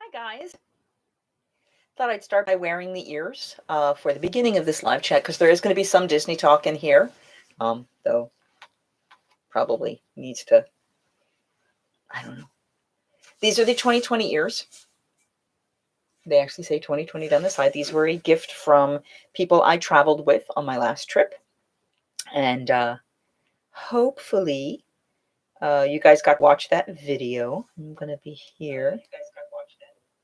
Hi guys. Thought I'd start by wearing the ears for the beginning of this live chat because there is going to be some Disney talk in here, though probably needs to, I don't know. These are the 2020 ears. They actually say 2020 down the side. These were a gift from people I traveled with on my last trip. And hopefully you guys got to watch that video. I'm going to be here.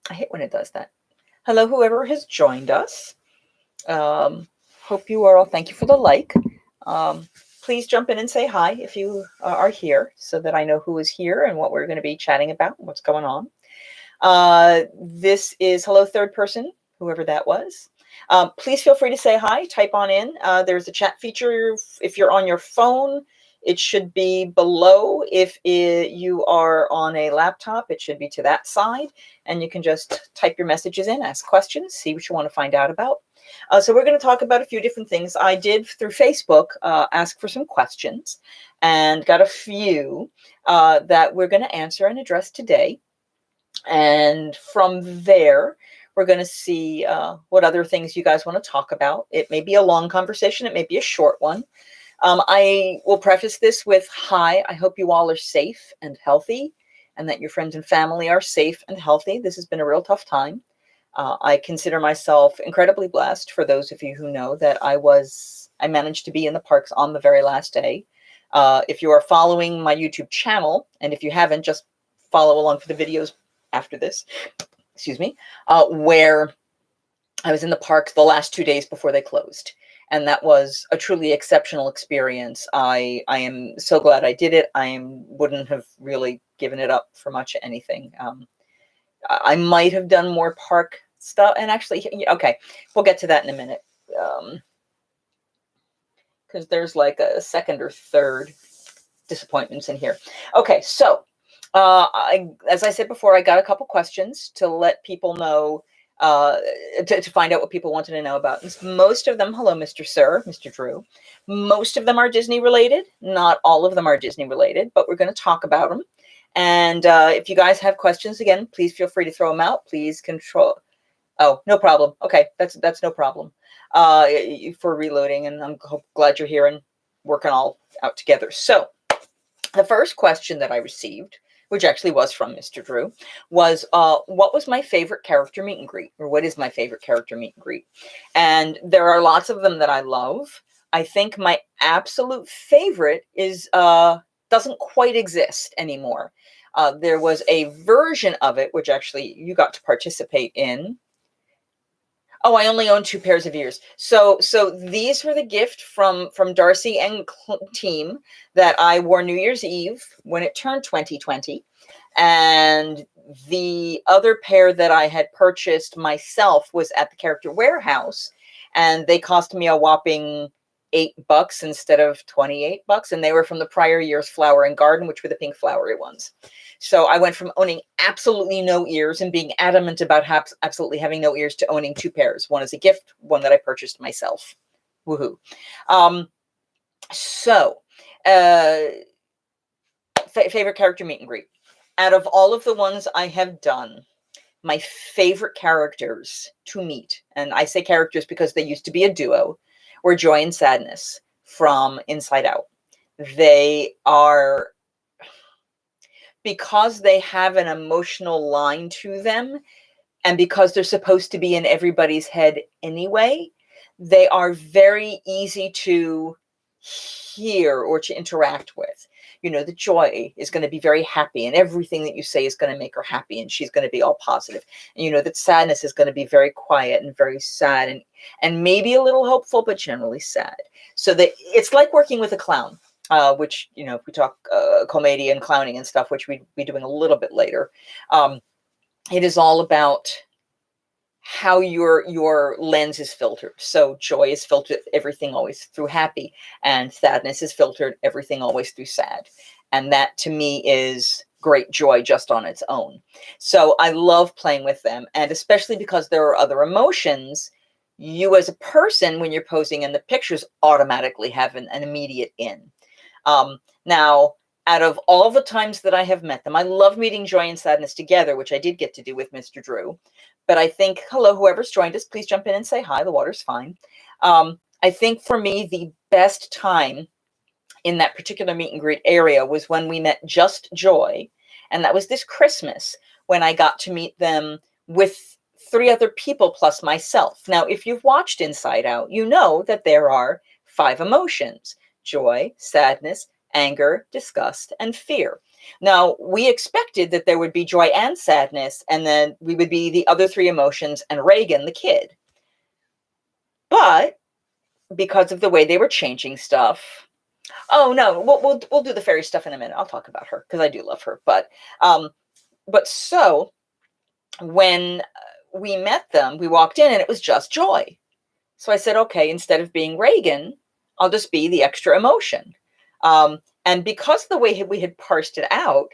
I hate when it does that. Hello, whoever has joined us. Hope you are all, thank you for the like. Please jump in and say hi if you are here so that I know who is here and what we're going to be chatting about and what's going on. This is hello third person, whoever that was. Please feel free to say hi, type on in. There's a chat feature if you're on your phone. It should be below. If you are on a laptop, it should be to that side. And you can just type your messages in, ask questions, see what you want to find out about. So we're going to talk about a few different things. I did, through Facebook, ask for some questions and got a few that we're going to answer and address today. And from there, we're going to see what other things you guys want to talk about. It may be a long conversation. It may be a short one. I will preface this with, hi, I hope you all are safe and healthy and that your friends and family are safe and healthy. This has been a real tough time. I consider myself incredibly blessed, for those of you who know, that I managed to be in the parks on the very last day. If you are following my YouTube channel, and if you haven't, just follow along for the videos after this, excuse me, where I was in the park the last 2 days before they closed. And that was a truly exceptional experience. I am so glad I did it. Wouldn't have really given it up for much anything. I might have done more park stuff. And actually, okay, we'll get to that in a minute. Because there's like a second or third disappointments in here. Okay, so as I said before, I got a couple questions to let people know, to find out what people wanted to know about. Most of them, hello, Mr. Sir, Mr. Drew. Most of them are Disney related. Not all of them are Disney related, but we're going to talk about them. And if you guys have questions, again, please feel free to throw them out. Please control. Oh, no problem. Okay, that's no problem for reloading. And I'm glad you're here and working all out together. So the first question that I received, which actually was from Mr. Drew, was what was my favorite character meet and greet, or what is my favorite character meet and greet? And there are lots of them that I love. I think my absolute favorite is doesn't quite exist anymore. There was a version of it, which actually you got to participate in. Oh, I only own 2 pairs of ears. So these were the gift from Darcy and team that I wore New Year's Eve when it turned 2020. And the other pair that I had purchased myself was at the Character Warehouse, and they cost me a whopping $8 instead of $28. And they were from the prior year's Flower and Garden, which were the pink flowery ones. So I went from owning absolutely no ears and being adamant about absolutely having no ears to owning 2 pairs. One as a gift, one that I purchased myself. Woohoo. Favorite character meet and greet. Out of all of the ones I have done, my favorite characters to meet, and I say characters because they used to be a duo, were Joy and Sadness from Inside Out. They are, because they have an emotional line to them, and because they're supposed to be in everybody's head anyway, they are very easy to hear or to interact with. You know, the Joy is going to be very happy, and everything that you say is going to make her happy, and she's going to be all positive. And you know that Sadness is going to be very quiet and very sad, and maybe a little hopeful, but generally sad. So it's like working with a clown. Which, you know, if we talk Commedia and clowning and stuff, which we'd be doing a little bit later, it is all about how your lens is filtered. So Joy is filtered everything always through happy, and Sadness is filtered everything always through sad. And that to me is great joy just on its own. So I love playing with them, and especially because there are other emotions, you as a person, when you're posing in the pictures, automatically have an immediate in. Now, out of all the times that I have met them, I love meeting Joy and Sadness together, which I did get to do with Mr. Drew. But I think, hello, whoever's joined us, please jump in and say hi. The water's fine. I think for me, the best time in that particular meet and greet area was when we met just Joy. And that was this Christmas when I got to meet them with 3 other people plus myself. Now, if you've watched Inside Out, you know that there are 5 emotions: joy, sadness, anger, disgust, and fear. Now, we expected that there would be joy and sadness, and then we would be the other 3 emotions and Reagan, the kid. But because of the way they were changing stuff, oh no, we'll do the fairy stuff in a minute. I'll talk about her because I do love her. But so when we met them, we walked in and it was just Joy. So I said, okay, instead of being Reagan, I'll just be the extra emotion. And because of the way we had parsed it out,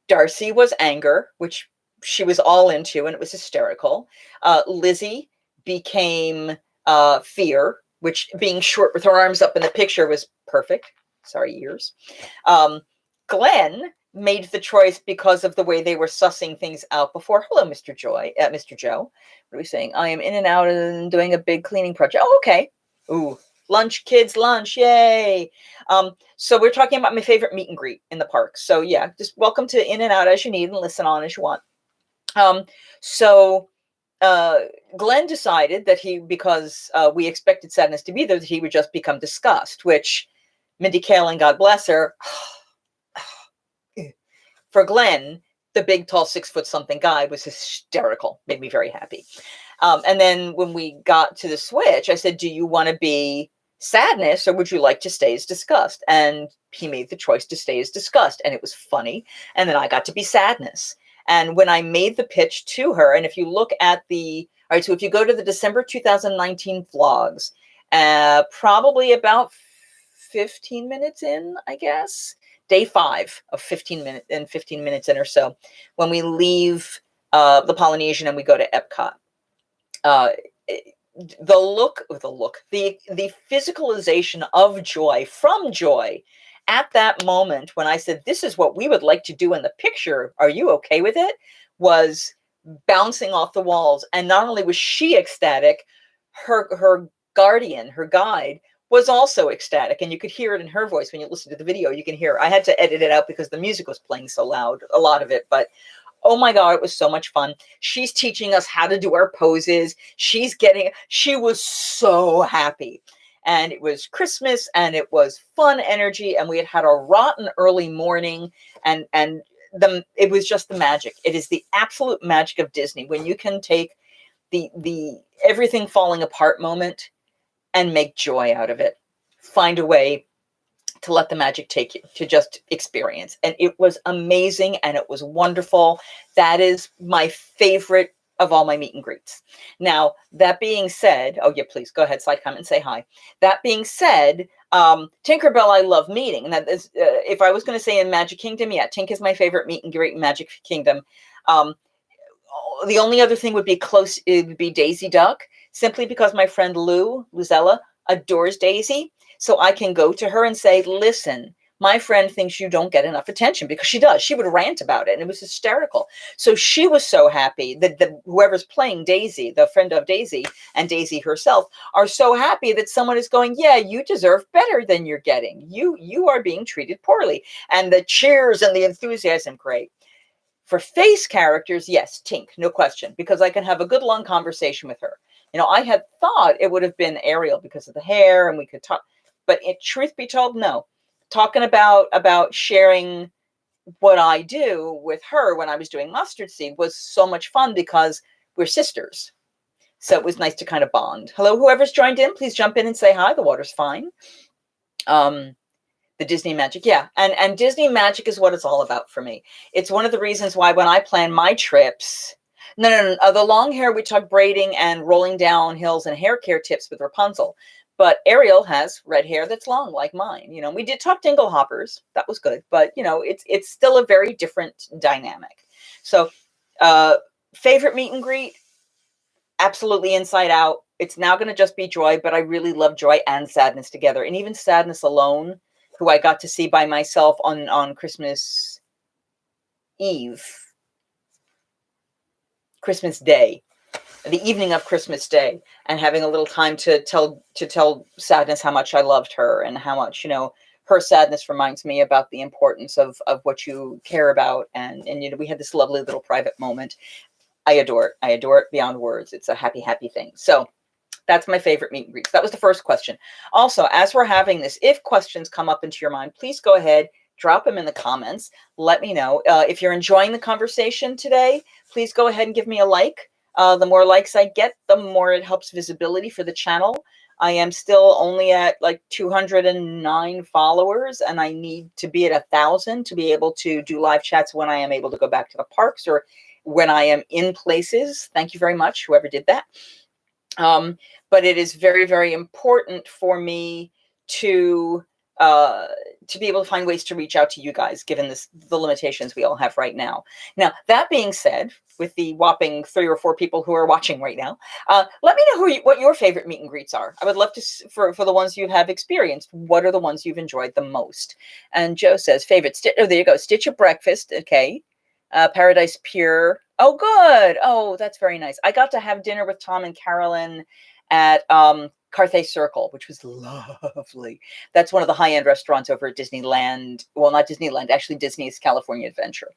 Darcy was anger, which she was all into, and it was hysterical. Lizzie became fear, which, being short with her arms up in the picture, was perfect. Sorry, ears. Glenn made the choice because of the way they were sussing things out before. Hello, Mr. Mr. Joe. What are we saying? I am in and out and doing a big cleaning project. Oh, okay. Ooh, lunch, kids, lunch. Yay. So we're talking about my favorite meet and greet in the park. So yeah, just welcome to In and Out as you need and listen on as you want. Glenn decided that because we expected sadness to be there, that he would just become disgust, which Mindy Kaling, God bless her, for Glenn, the big, tall, 6-foot-something guy was hysterical, made me very happy. And then when we got to the switch, I said, do you want to be sadness or would you like to stay as disgust? And he made the choice to stay as disgust, and it was funny. And then I got to be sadness. And when I made the pitch to her, and if you look at all right, so if you go to the December 2019 vlogs, probably about 15 minutes in, I guess, day 5 of 15 minutes in or so, when we leave the Polynesian and we go to Epcot, the physicalization of joy from Joy at that moment when I said, this is what we would like to do in the picture, are you okay with it, was bouncing off the walls. And not only was she ecstatic, her guardian, her guide, was also ecstatic, and you could hear it in her voice. When you listen to the video, you can hear, I had to edit it out because the music was playing so loud, a lot of it, but oh my God, it was so much fun. She's teaching us how to do our poses. She was so happy. And it was Christmas and it was fun energy, and we had a rotten early morning, and it was just the magic. It is the absolute magic of Disney when you can take the everything falling apart moment and make joy out of it. Find a way to let the magic take you, to just experience. And it was amazing and it was wonderful. That is my favorite of all my meet and greets. Now, that being said, oh yeah, please go ahead, slide comment and say hi. That being said, Tinkerbell I love meeting. And that is, if I was going to say in Magic Kingdom, yeah, Tink is my favorite meet and greet in Magic Kingdom. The only other thing would be it would be Daisy Duck, simply because my friend Luzella, adores Daisy. So I can go to her and say, listen, my friend thinks you don't get enough attention, because she does. She would rant about it, and it was hysterical. So she was so happy that whoever's playing Daisy, the friend of Daisy, and Daisy herself, are so happy that someone is going, yeah, you deserve better than you're getting. You are being treated poorly. And the cheers and the enthusiasm, great. For face characters, yes, Tink, no question, because I can have a good long conversation with her. You know, I had thought it would have been Ariel because of the hair, and we could talk, but truth be told, no. Talking about sharing what I do with her when I was doing Mustard Seed was so much fun because we're sisters. So it was nice to kind of bond. Hello, whoever's joined in, please jump in and say hi. The water's fine. The Disney magic. Yeah. And Disney magic is what it's all about for me. It's one of the reasons why when I plan my trips, no. The long hair, we talk braiding and rolling down hills and hair care tips with Rapunzel. But Ariel has red hair that's long like mine. You know, we did talk dingle hoppers. That was good. But, you know, it's still a very different dynamic. So favorite meet and greet, absolutely Inside Out. It's now going to just be joy, but I really love joy and sadness together. And even sadness alone who I got to see by myself on Christmas Eve, Christmas Day, the evening of Christmas Day, and having a little time to tell Sadness how much I loved her, and how much, her sadness reminds me about the importance of what you care about. And we had this lovely little private moment. I adore it. I adore it beyond words. It's a happy, happy thing. So that's my favorite meet and greets. That was the first question. Also, as we're having this, if questions come up into your mind, please go ahead, drop them in the comments. Let me know. If you're enjoying the conversation today, please go ahead and give me a like. The more likes I get, the more it helps visibility for the channel. I am still only at like 209 followers, and I need to be at 1,000 to be able to do live chats when I am able to go back to the parks, or when I am in places. Thank you very much, whoever did that. But it is very, very important for me to be able to find ways to reach out to you guys, given the limitations we all have right now. Now, that being said, with the whopping 3 or 4 people who are watching right now, let me know what your favorite meet and greets are. I would love to, for the ones you have experienced, what are the ones you've enjoyed the most? And Joe says, favorite, oh, there you go, Stitch at Breakfast, okay. Paradise Pier. Oh, good. Oh, that's very nice. I got to have dinner with Tom and Carolyn at Carthay Circle, which was lovely. That's one of the high-end restaurants over at Disneyland. Well, not Disneyland, actually Disney's California Adventure.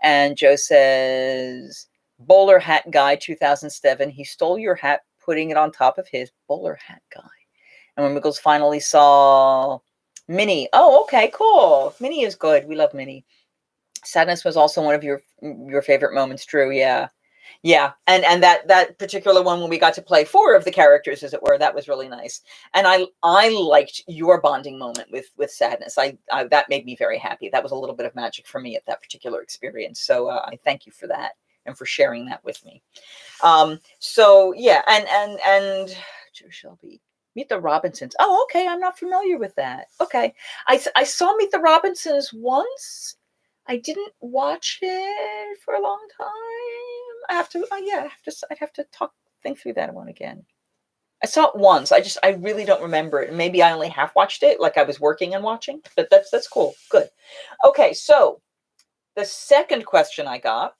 And Joe says, bowler hat guy 2007. He stole your hat, putting it on top of his. Bowler hat guy. And when Wiggles finally saw Minnie. Oh, okay, cool. Minnie is good. We love Minnie. Sadness was also one of your favorite moments, Drew. Yeah. Yeah. And that particular one, when we got to play 4 of the characters, as it were, that was really nice. And I liked your bonding moment with Sadness. I that made me very happy. That was a little bit of magic for me at that particular experience. So I thank you for that, and for sharing that with me. So yeah, and Joe Shelby. Meet the Robinsons. Oh, okay. I'm not familiar with that. Okay. I saw Meet the Robinsons once. I didn't watch it for a long time. I'd have to think through that one again. I saw it once. I really don't remember it. Maybe I only half watched it, like I was working and watching, but that's cool. Good. Okay. So the second question I got,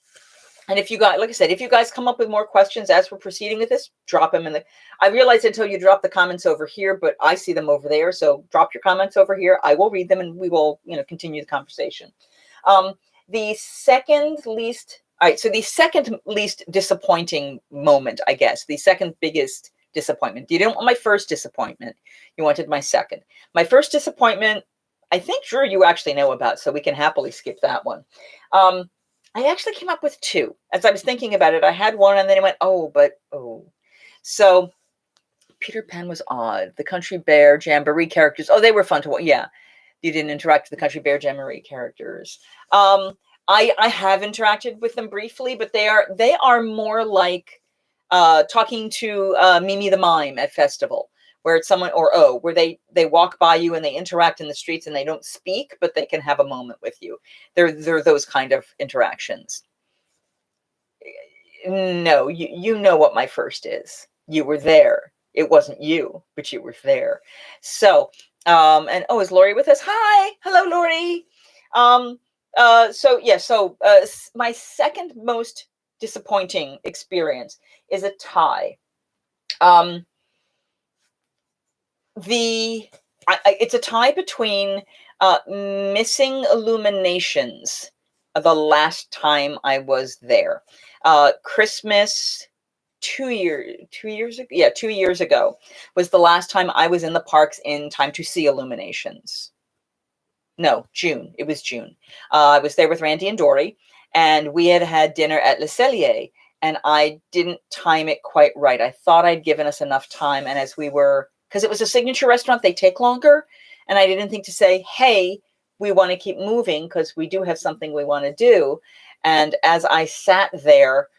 and if you guys, like I said, if you guys come up with more questions as we're proceeding with this, drop them in I realize until you drop the comments over here, but I see them over there. So drop your comments over here. I will read them, and we will, continue the conversation. The second least disappointing moment, I guess, the second biggest disappointment. You didn't want my first disappointment. You wanted my second. My first disappointment, I think, Drew, you actually know about, so we can happily skip that one. I actually came up with 2. As I was thinking about it, I had one, and then I went, oh. So Peter Pan was odd. The Country Bear Jamboree characters, they were fun to watch. Yeah. You didn't interact with the Country Bear Jamboree characters. I have interacted with them briefly, but they are more like talking to Mimi the Mime at Festival, where it's someone, or where they walk by you and they interact in the streets and they don't speak, but they can have a moment with you. They're those kind of interactions. No, you know what my first is. You were there. It wasn't you, but you were there. So, and is Lori with us? Hi, hello, Lori. So my second most disappointing experience is a tie. It's a tie between missing Illuminations the last time I was there. Christmas 2 years ago. Yeah, 2 years ago was the last time I was in the parks in time to see Illuminations. No, June. It was June. I was there with Randy and Dory, and we had dinner at Le Cellier, and I didn't time it quite right. I thought I'd given us enough time, and as we were, because it was a signature restaurant, they take longer, and I didn't think to say, hey, we want to keep moving because we do have something we want to do. And as I sat there,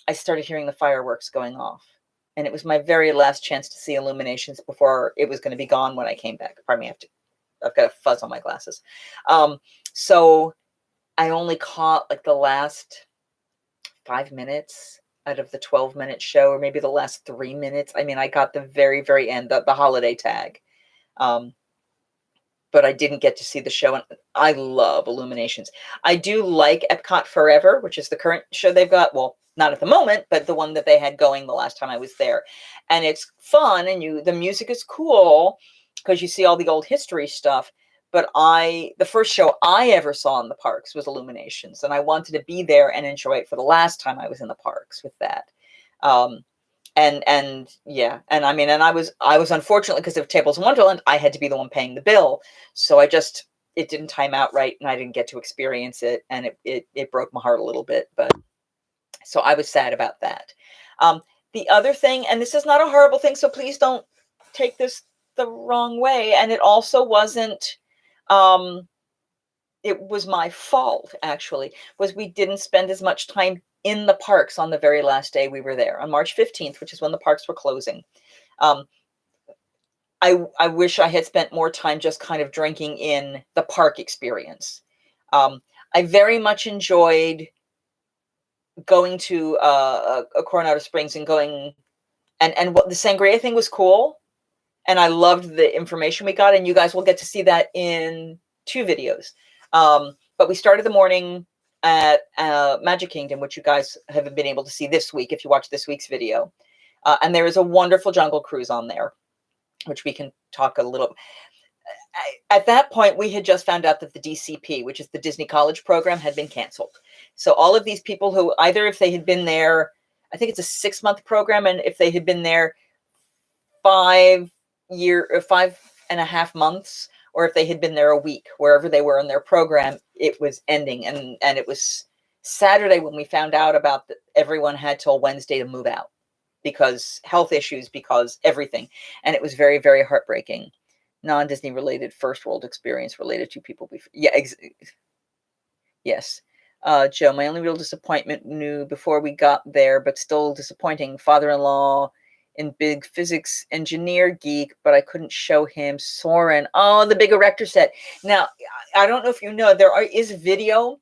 I started hearing the fireworks going off, and it was my very last chance to see Illuminations before it was going to be gone when I came back. Pardon me, I've got a fuzz on my glasses. So I only caught like the last 5 minutes out of the 12-minute show, or maybe the last 3 minutes. I mean, I got the very, very end, the holiday tag. but I didn't get to see the show, and I love Illuminations. I do like Epcot Forever, which is the current show they've got. Well, not at the moment, but the one that they had going the last time I was there. And it's fun, and the music is cool because you see all the old history stuff. But the first show I ever saw in the parks was Illuminations, and I wanted to be there and enjoy it for the last time I was in the parks with that. And yeah, and I mean, and I was unfortunately, because of Tables in Wonderland, I had to be the one paying the bill. So it didn't time out right, and I didn't get to experience it, and it broke my heart a little bit. But so I was sad about that. The other thing, and this is not a horrible thing, so please don't take this the wrong way. And it also wasn't, it was my fault, actually, was we didn't spend as much time in the parks on the very last day we were there, on March 15th, which is when the parks were closing. I wish I had spent more time just kind of drinking in the park experience. I very much enjoyed going to Coronado Springs and going, and what the sangria thing was cool. And I loved the information we got, and you guys will get to see that in 2 videos. But we started the morning at Magic Kingdom, which you guys have been able to see this week if you watch this week's video. And there is a wonderful jungle cruise on there, which we can talk a little. At that point, we had just found out that the DCP, which is the Disney College program, had been canceled. So all of these people who, either if they had been there, I think it's a 6-month program, and if they had been there 5.5 months, or if they had been there a week, wherever they were in their program, it was ending. And it was Saturday when we found out about that everyone had till Wednesday to move out because health issues, because everything. And it was very, very heartbreaking. Non-Disney related first world experience related to people. Yes. Joe, my only real disappointment knew before we got there, but still disappointing. Father-in-law in big physics engineer geek, but I couldn't show him Soren. Oh, the big erector set. Now, I don't know if you know, is video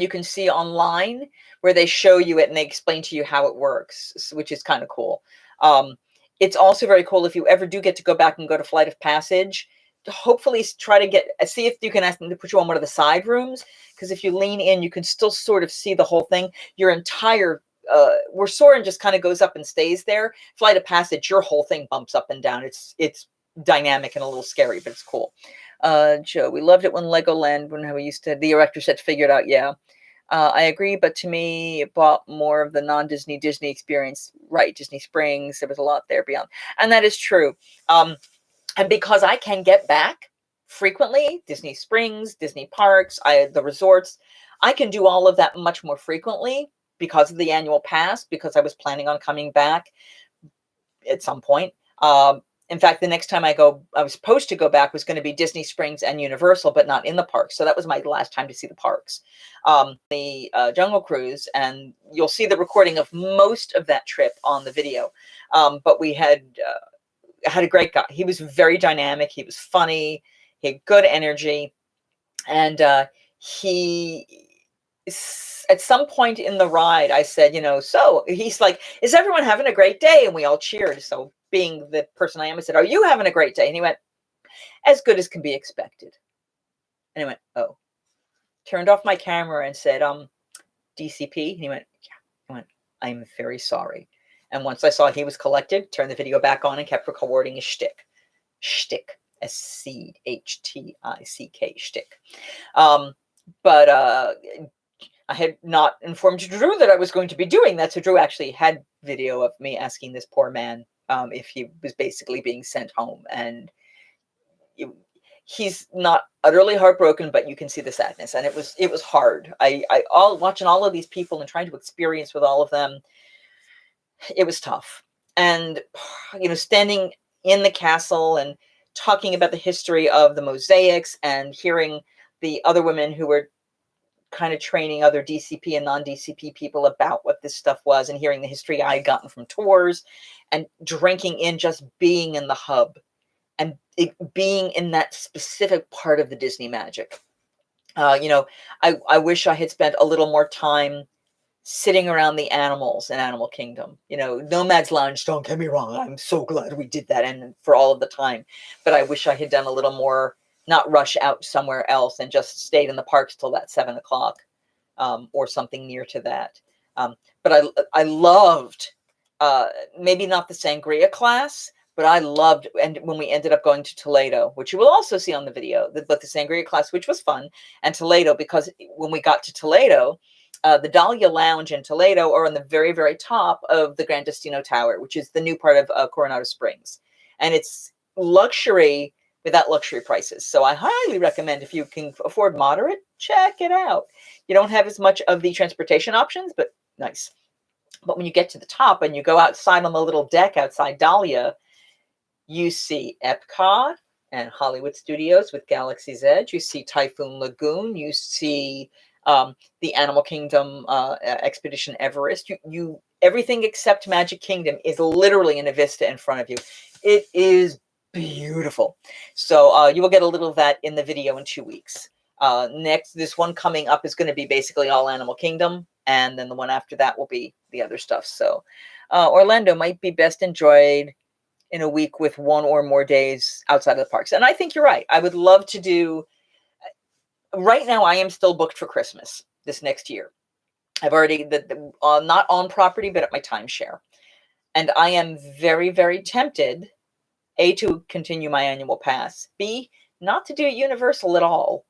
you can see online where they show you it and they explain to you how it works, which is kind of cool. It's also very cool if you ever do get to go back and go to Flight of Passage, to hopefully try to see if you can ask them to put you on one of the side rooms, because if you lean in, you can still sort of see the whole thing. Your entire where Soarin' just kind of goes up and stays there. Flight of Passage, your whole thing bumps up and down. It's dynamic and a little scary, but it's cool. Joe, we loved it when Legoland, when we used to, the erector set figured out. Yeah, I agree, but to me, it brought more of the non-Disney Disney experience. Right, Disney Springs, there was a lot there beyond, and that is true. And because I can get back frequently, Disney Springs, Disney parks, the resorts, I can do all of that much more frequently because of the annual pass, because I was planning on coming back at some point. In fact, the next time I was supposed to go back was going to be Disney Springs and Universal, but not in the parks. So that was my last time to see the parks. The Jungle Cruise, and you'll see the recording of most of that trip on the video. But we had a great guy. He was very dynamic. He was funny. He had good energy. And at some point in the ride, I said, so he's like, is everyone having a great day? And we all cheered. So being the person I am, I said, are you having a great day? And he went, as good as can be expected. And he went, oh. Turned off my camera and said, DCP? And he went, yeah. I went, I'm very sorry. And once I saw he was collected, turned the video back on and kept recording his shtick. Shtick. SCHTICK. Shtick. But I had not informed Drew that I was going to be doing that. So Drew actually had video of me asking this poor man if he was basically being sent home. And he's not utterly heartbroken, but you can see the sadness. And it was hard. Watching all of these people and trying to experience with all of them, it was tough. And, standing in the castle and talking about the history of the mosaics and hearing the other women who were kind of training other DCP and non-DCP people about what this stuff was, and hearing the history I had gotten from tours, and drinking in just being in the hub and being in that specific part of the Disney magic. I wish I had spent a little more time sitting around the animals in Animal Kingdom. Nomad's Lounge, don't get me wrong, I'm so glad we did that and for all of the time. But I wish I had done a little more not rush out somewhere else, and just stayed in the parks till that 7 o'clock, or something near to that. But I loved, maybe not the sangria class, but I loved, and when we ended up going to Toledo, which you will also see on the video, but the sangria class, which was fun, and Toledo, because when we got to Toledo, the Dahlia Lounge in Toledo are on the very, very top of the Gran Destino Tower, which is the new part of Coronado Springs. And it's luxury without luxury prices. So I highly recommend, if you can afford moderate, check it out. You don't have as much of the transportation options, but nice. But when you get to the top and you go outside on the little deck outside Dahlia, you see Epcot and Hollywood Studios with Galaxy's Edge. You see Typhoon Lagoon. You see the Animal Kingdom Expedition Everest. You everything except Magic Kingdom is literally in a vista in front of you. It is beautiful. So you will get a little of that in the video in 2 weeks. Next, this one coming up is going to be basically all Animal Kingdom, and then the one after that will be the other stuff. So Orlando might be best enjoyed in a week with 1 or more days outside of the parks. And I think you're right. I would love to do, right now I am still booked for Christmas this next year. I've already, not on property, but at my timeshare. And I am very, very tempted, A, to continue my annual pass, B, not to do Universal at all.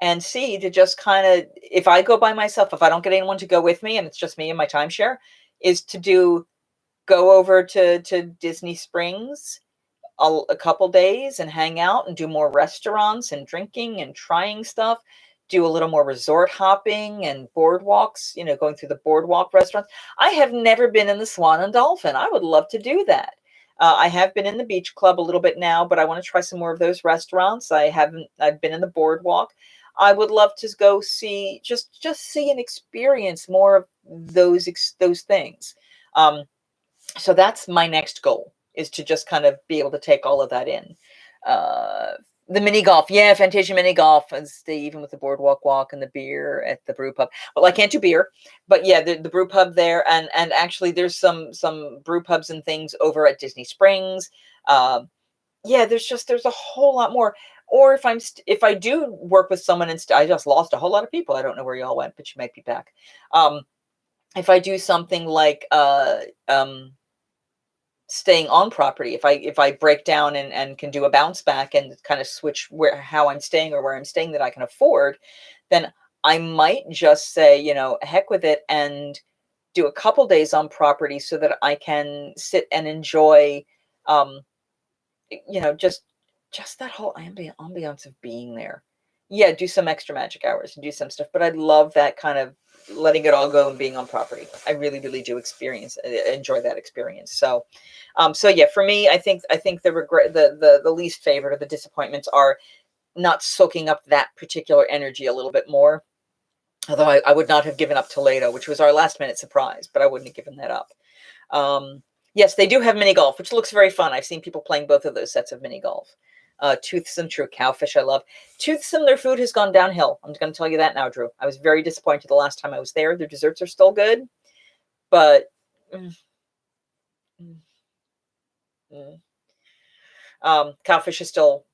And C, to just kind of, if I go by myself, if I don't get anyone to go with me and it's just me and my timeshare, is to go over to Disney Springs a couple days and hang out and do more restaurants and drinking and trying stuff, do a little more resort hopping and boardwalks, going through the boardwalk restaurants. I have never been in the Swan and Dolphin. I would love to do that. I have been in the beach club a little bit now, but I want to try some more of those restaurants. I've been in the boardwalk. I would love to go see, just see and experience more of those things. So that's my next goal, is to just kind of be able to take all of that in. The mini golf, yeah, Fantasia mini golf, and stay even with the boardwalk walk and the beer at the brew pub. Well, I can't do beer, but yeah, the brew pub there, and actually there's some brew pubs and things over at Disney Springs. Yeah, there's a whole lot more. Or if I do work with someone, and I just lost a whole lot of people. I don't know where you all went, but you might be back. If I do something like staying on property, if I break down and can do a bounce back and kind of switch how I'm staying or where I'm staying that I can afford, then I might just say, heck with it, and do a couple days on property so that I can sit and enjoy, just that whole ambiance of being there. Yeah, do some extra magic hours and do some stuff, but I love that kind of letting it all go and being on property. I really, really do enjoy that experience. So, yeah, for me, I think the regret, the least favorite, or the disappointments, are not soaking up that particular energy a little bit more. Although I would not have given up Toledo, which was our last minute surprise, but I wouldn't have given that up. Yes, they do have mini golf, which looks very fun. I've seen people playing both of those sets of mini golf. Toothsome, true, Cowfish, I love. Toothsome, their food has gone downhill. I'm going to tell you that now, Drew. I was very disappointed the last time I was there. Their desserts are still good, but Cowfish is still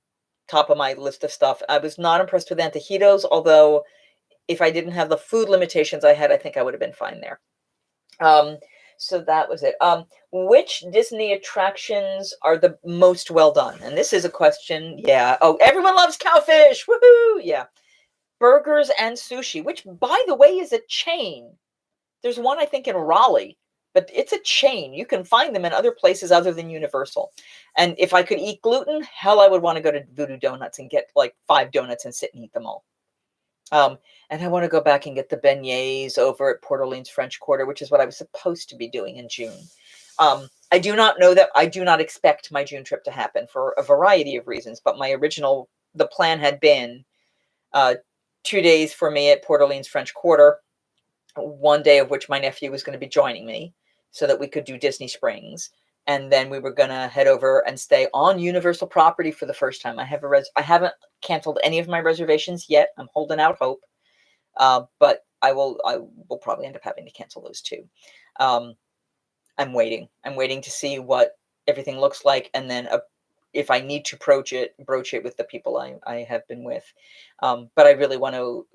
top of my list of stuff. I was not impressed with Antojitos, although if I didn't have the food limitations I had, I think I would have been fine there. So that was it. Which Disney attractions are the most well done? And this is a question. Yeah. Oh, everyone loves Cowfish. Woohoo! Yeah. Burgers and sushi, which, by the way, is a chain. There's one, I think, in Raleigh, but it's a chain. You can find them in other places other than Universal. And if I could eat gluten, hell, I would want to go to Voodoo Donuts and get like 5 donuts and sit and eat them all. And I want to go back and get the beignets over at Port Orleans French Quarter, which is what I was supposed to be doing in June. I do not know that. I do not expect my June trip to happen for a variety of reasons, but the plan had been 2 days for me at Port Orleans French Quarter, 1 day of which my nephew was going to be joining me so that we could do Disney Springs. And then we were going to head over and stay on Universal property for the first time. I haven't canceled any of my reservations yet. I'm holding out hope. But I will probably end up having to cancel those too. I'm waiting to see what everything looks like. And then if I need to broach it with the people I have been with. But I really want to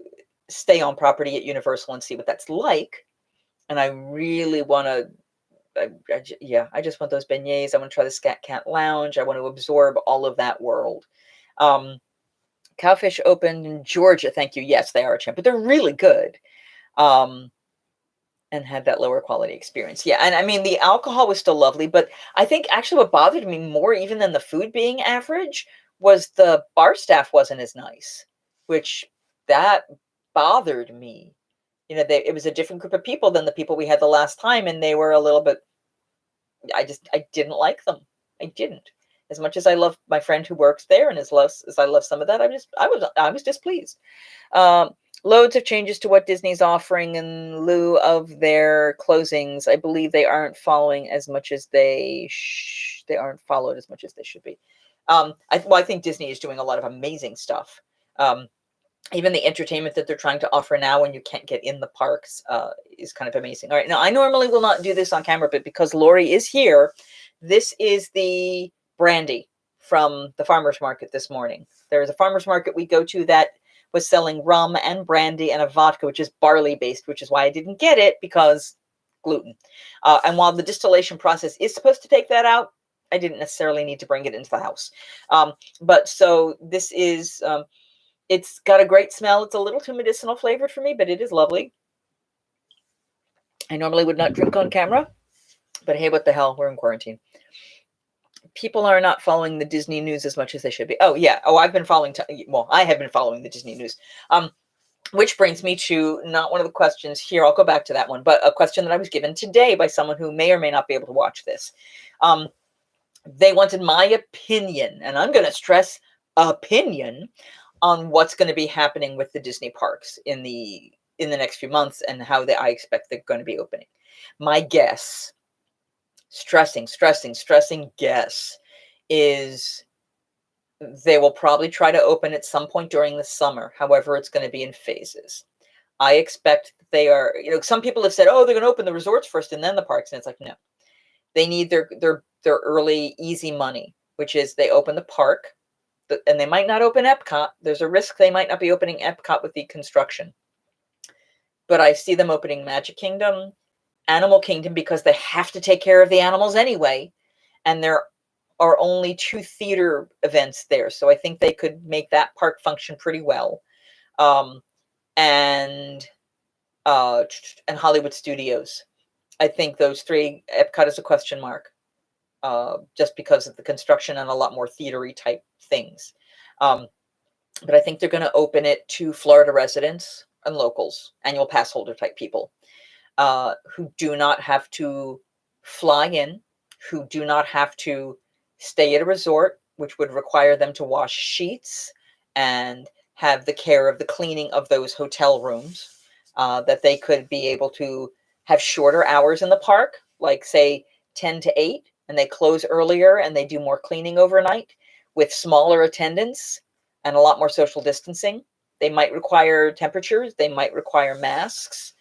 stay on property at Universal and see what that's like. And I really want to, I just want those beignets. I want to try the Scat Cat Lounge. I want to absorb all of that world. Cowfish opened in Georgia. Thank you. Yes, they are a champ, but they're really good. And had that lower quality experience. Yeah, and I mean, the alcohol was still lovely, but I think actually what bothered me more even than the food being average was the bar staff wasn't as nice, which that bothered me. It was a different group of people than the people we had the last time, and they were a little bit, I didn't like them. I didn't. As much as I love my friend who works there, and as I love some of that, I was displeased. Loads of changes to what Disney's offering in lieu of their closings. I believe they aren't following as much as they aren't followed as much as they should be. I think Disney is doing a lot of amazing stuff. Even the entertainment that they're trying to offer now when you can't get in the parks is kind of amazing. All right, now I normally will not do this on camera, but because Lori is here, this is the brandy from the farmer's market this morning. There is a farmer's market we go to that was selling rum and brandy and a vodka, which is barley based, which is why I didn't get it, because gluten. And while the distillation process is supposed to take that out, I didn't necessarily need to bring it into the house. But so this is, it's got a great smell. It's a little too medicinal flavored for me, but it is lovely. I normally would not drink on camera, but hey, what the hell? We're in quarantine. People are not following the Disney news as much as they should be. Oh, yeah. Oh, I have been following the Disney news. Which brings me to not one of the questions here. I'll go back to that one, but a question that I was given today by someone who may or may not be able to watch this. They wanted my opinion, and I'm going to stress opinion, on what's going to be happening with the Disney parks in the next few months and how I expect they're going to be opening. My guess, stressing guess, is they will probably try to open at some point during the summer. However, it's going to be in phases. I expect they are, some people have said, oh, they're going to open the resorts first and then the parks. And it's like, no, they need their early, easy money, which is they open the park, and they might not open Epcot. There's a risk they might not be opening Epcot with the construction. But I see them opening Magic Kingdom, Animal Kingdom, because they have to take care of the animals anyway. And there are only 2 theater events there. So I think they could make that park function pretty well. And Hollywood Studios. I think those 3, Epcot is a question mark. Just because of the construction and a lot more theatery type things. But I think they're going to open it to Florida residents and locals, annual pass holder type people, who do not have to fly in, who do not have to stay at a resort, which would require them to wash sheets and have the care of the cleaning of those hotel rooms, that they could be able to have shorter hours in the park, like say 10 to 8, and they close earlier and they do more cleaning overnight with smaller attendance and a lot more social distancing. They might require temperatures. They might require masks.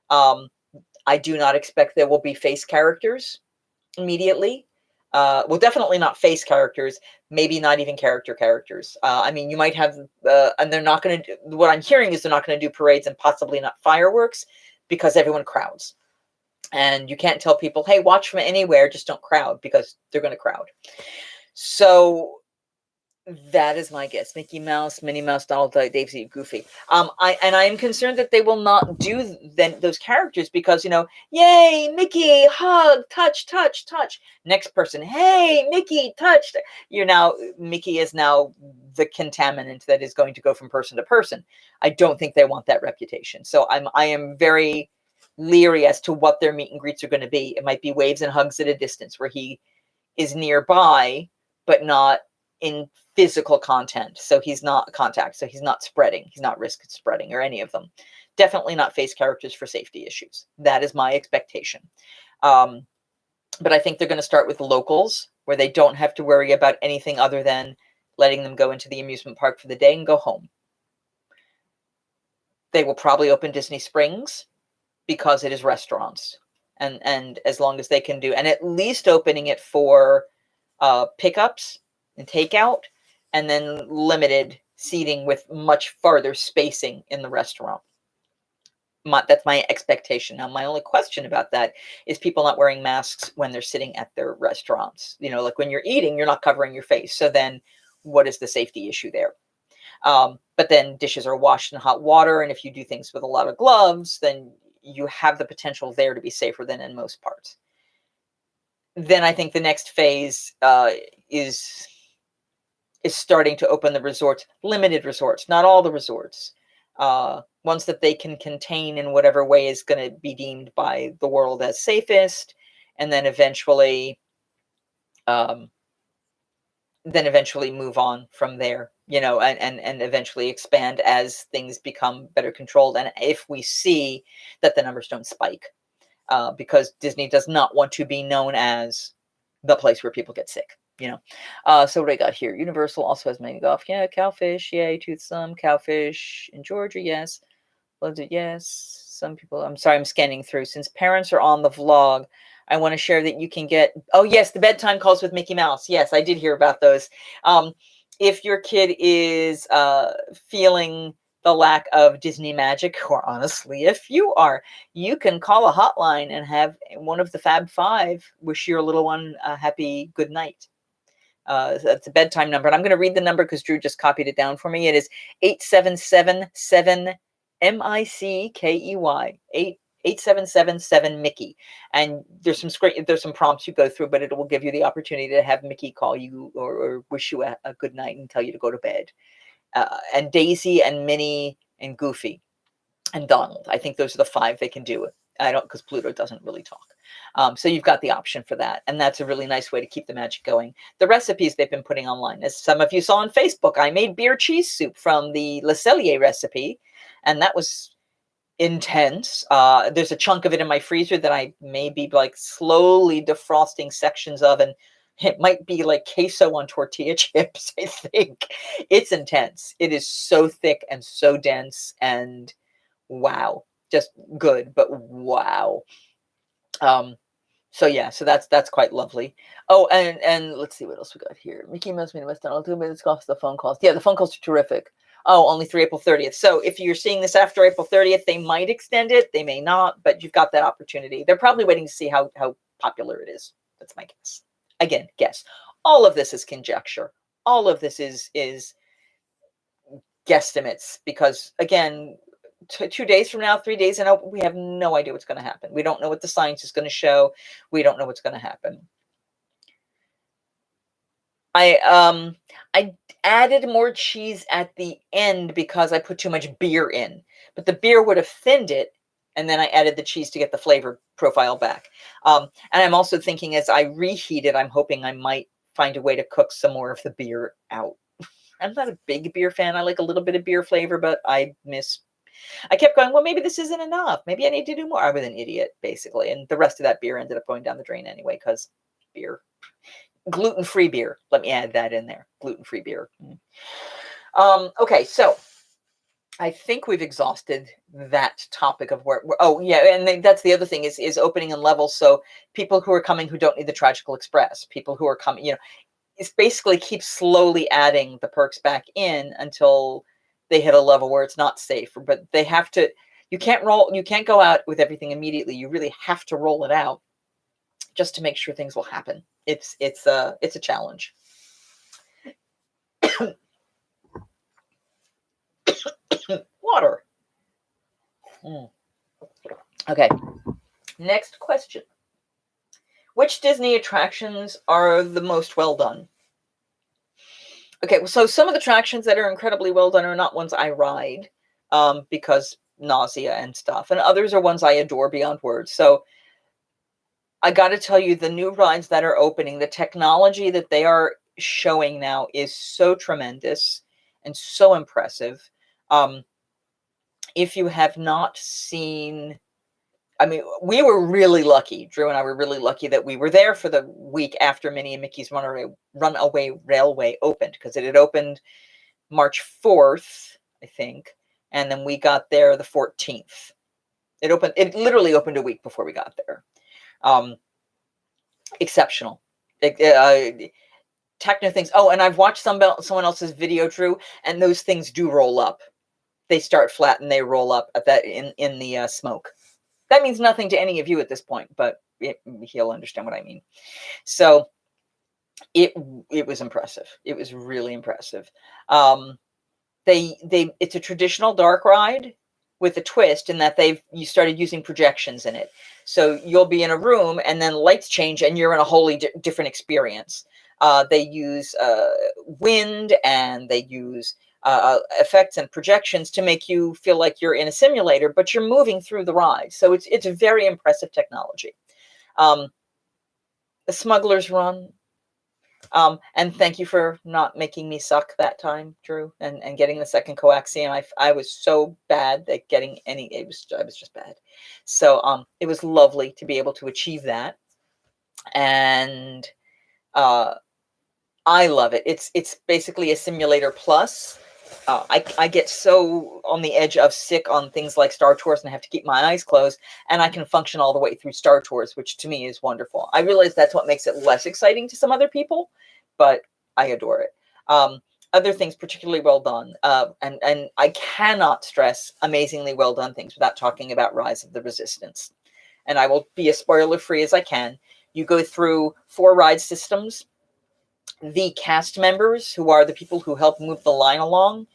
I do not expect there will be face characters immediately. Well, definitely not face characters, maybe not even characters. I mean, you might have, and they're not going to, what I'm hearing is they're not going to do parades and possibly not fireworks because everyone crowds. And you can't tell people, hey, watch from anywhere, just don't crowd, because they're going to crowd. So that is my guess. Mickey Mouse, Minnie Mouse, Donald Duck, Daisy, Goofy. I am concerned that they will not do those characters because, yay, Mickey, hug, touch. Next person, hey, Mickey, touch. Mickey is now the contaminant that is going to go from person to person. I don't think they want that reputation. So I am very leery as to what their meet and greets are going to be. It might be waves and hugs at a distance where he is nearby, but not in physical content. So he's not contact. So he's not spreading. He's not risk spreading or any of them. Definitely not face characters for safety issues. That is my expectation. But I think they're going to start with locals where they don't have to worry about anything other than letting them go into the amusement park for the day and go home. They will probably open Disney Springs because it is restaurants. And as long as they can do, and at least opening it for pickups and takeout, and then limited seating with much farther spacing in the restaurant. That's my expectation. Now, my only question about that is people not wearing masks when they're sitting at their restaurants. Like when you're eating, you're not covering your face. So then what is the safety issue there? But then dishes are washed in hot water. And if you do things with a lot of gloves, then you have the potential there to be safer than in most parts. Then I think the next phase is starting to open the resorts, limited resorts, not all the resorts, ones that they can contain in whatever way is going to be deemed by the world as safest, and then eventually move on from there, and eventually expand as things become better controlled, and if we see that the numbers don't spike, because Disney does not want to be known as the place where people get sick. So what do I got here? Universal also has many golf. Yeah, cowfish. Yay, toothsome cowfish in Georgia. Yes, loved it. Yes. Some people. I'm sorry, I'm scanning through. Since parents are on the vlog, I want to share that you can get. Oh yes, the bedtime calls with Mickey Mouse. Yes, I did hear about those. If your kid is feeling the lack of Disney magic, or honestly, if you are, you can call a hotline and have one of the Fab Five wish your little one a happy good night. That's a bedtime number. And I'm going to read the number because Drew just copied it down for me. It is 8777 MICKEY, 8777 Mickey. And there's some prompts you go through, but it will give you the opportunity to have Mickey call you or wish you a good night and tell you to go to bed. And Daisy and Minnie and Goofy and Donald. I think those are the 5 they can do it. I don't, because Pluto doesn't really talk. So you've got the option for that. And that's a really nice way to keep the magic going. The recipes they've been putting online, as some of you saw on Facebook, I made beer cheese soup from the Le Cellier recipe. And that was intense. There's a chunk of it in my freezer that I may be like slowly defrosting sections of. And it might be like queso on tortilla chips, I think. It's intense. It is so thick and so dense and wow. Just good, but wow. So yeah, so that's quite lovely. Oh, and let's see what else we got here. Mickey Mouse, Minnie Mouse, Donald, 2 minutes cost the phone calls. Yeah, the phone calls are terrific. Oh, only through April 30th. So if you're seeing this after April 30th, they might extend it. They may not, but you've got that opportunity. They're probably waiting to see how popular it is. That's my guess. Again, guess. All of this is conjecture. All of this is guesstimates because, again, 2 days from now, 3 days, and we have no idea what's going to happen. We don't know what the science is going to show. We don't know what's going to happen. I added more cheese at the end because I put too much beer in, but the beer would have thinned it, and then I added the cheese to get the flavor profile back. And I'm also thinking as I reheat it, I'm hoping I might find a way to cook some more of the beer out. I'm not a big beer fan. I like a little bit of beer flavor, but I kept going, well, maybe this isn't enough. Maybe I need to do more. I was an idiot, basically. And the rest of that beer ended up going down the drain anyway, because beer. Gluten-free beer. Let me add that in there. Gluten-free beer. Okay, so I think we've exhausted that topic of where. Oh, yeah, and that's the other thing is opening in levels. So people who are coming who don't need the Tragical Express, people who are coming, it's basically keep slowly adding the perks back in until they hit a level where it's not safe. But they have to. You can't go out with everything immediately. You really have to roll it out just to make sure things will happen. It's a challenge. Water. Okay. Next question. Which Disney attractions are the most well done? Okay, so some of the attractions that are incredibly well done are not ones I ride because nausea and stuff, and others are ones I adore beyond words. So I got to tell you, the new rides that are opening, the technology that they are showing now is so tremendous and so impressive. If you have not seen, I mean, we were really lucky. Drew and I were really lucky that we were there for the week after Minnie and Mickey's Runaway Railway opened, because it had opened March 4th, I think, and then we got there the 14th. It literally opened a week before we got there. Exceptional. techno things. Oh, and I've watched someone else's video, Drew, and those things do roll up. They start flat and they roll up at that in the smoke. That means nothing to any of you at this point, but he'll understand what I mean. So it was impressive. It was really impressive. It's a traditional dark ride with a twist in that you started using projections in it. So you'll be in a room and then lights change and you're in a wholly different experience. They use wind and they use effects and projections to make you feel like you're in a simulator, but you're moving through the ride. So it's a very impressive technology. The Smuggler's Run. And thank you for not making me suck that time, Drew, and getting the second coaxium. I was so bad at getting any, I was just bad. So it was lovely to be able to achieve that. And I love it. It's basically a simulator plus. I get so on the edge of sick on things like Star Tours and I have to keep my eyes closed, and I can function all the way through Star Tours, which to me is wonderful. I realize that's what makes it less exciting to some other people, but I adore it. Other things particularly well done, and I cannot stress amazingly well done things without talking about Rise of the Resistance. And I will be as spoiler-free as I can. You go through 4 ride systems. The cast members, who are the people who help move the line along,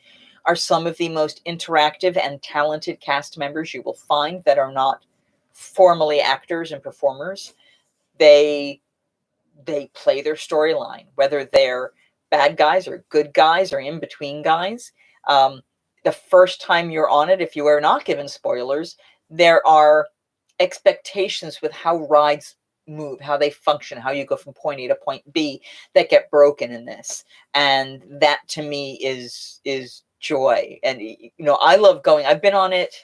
are some of the most interactive and talented cast members you will find that are not formally actors and performers. They play their storyline, whether they're bad guys or good guys or in between guys. The first time you're on it, if you are not given spoilers, there are expectations with how rides move, how they function, how you go from point A to point B that get broken in this. And that to me is joy. And I love going. I've been on it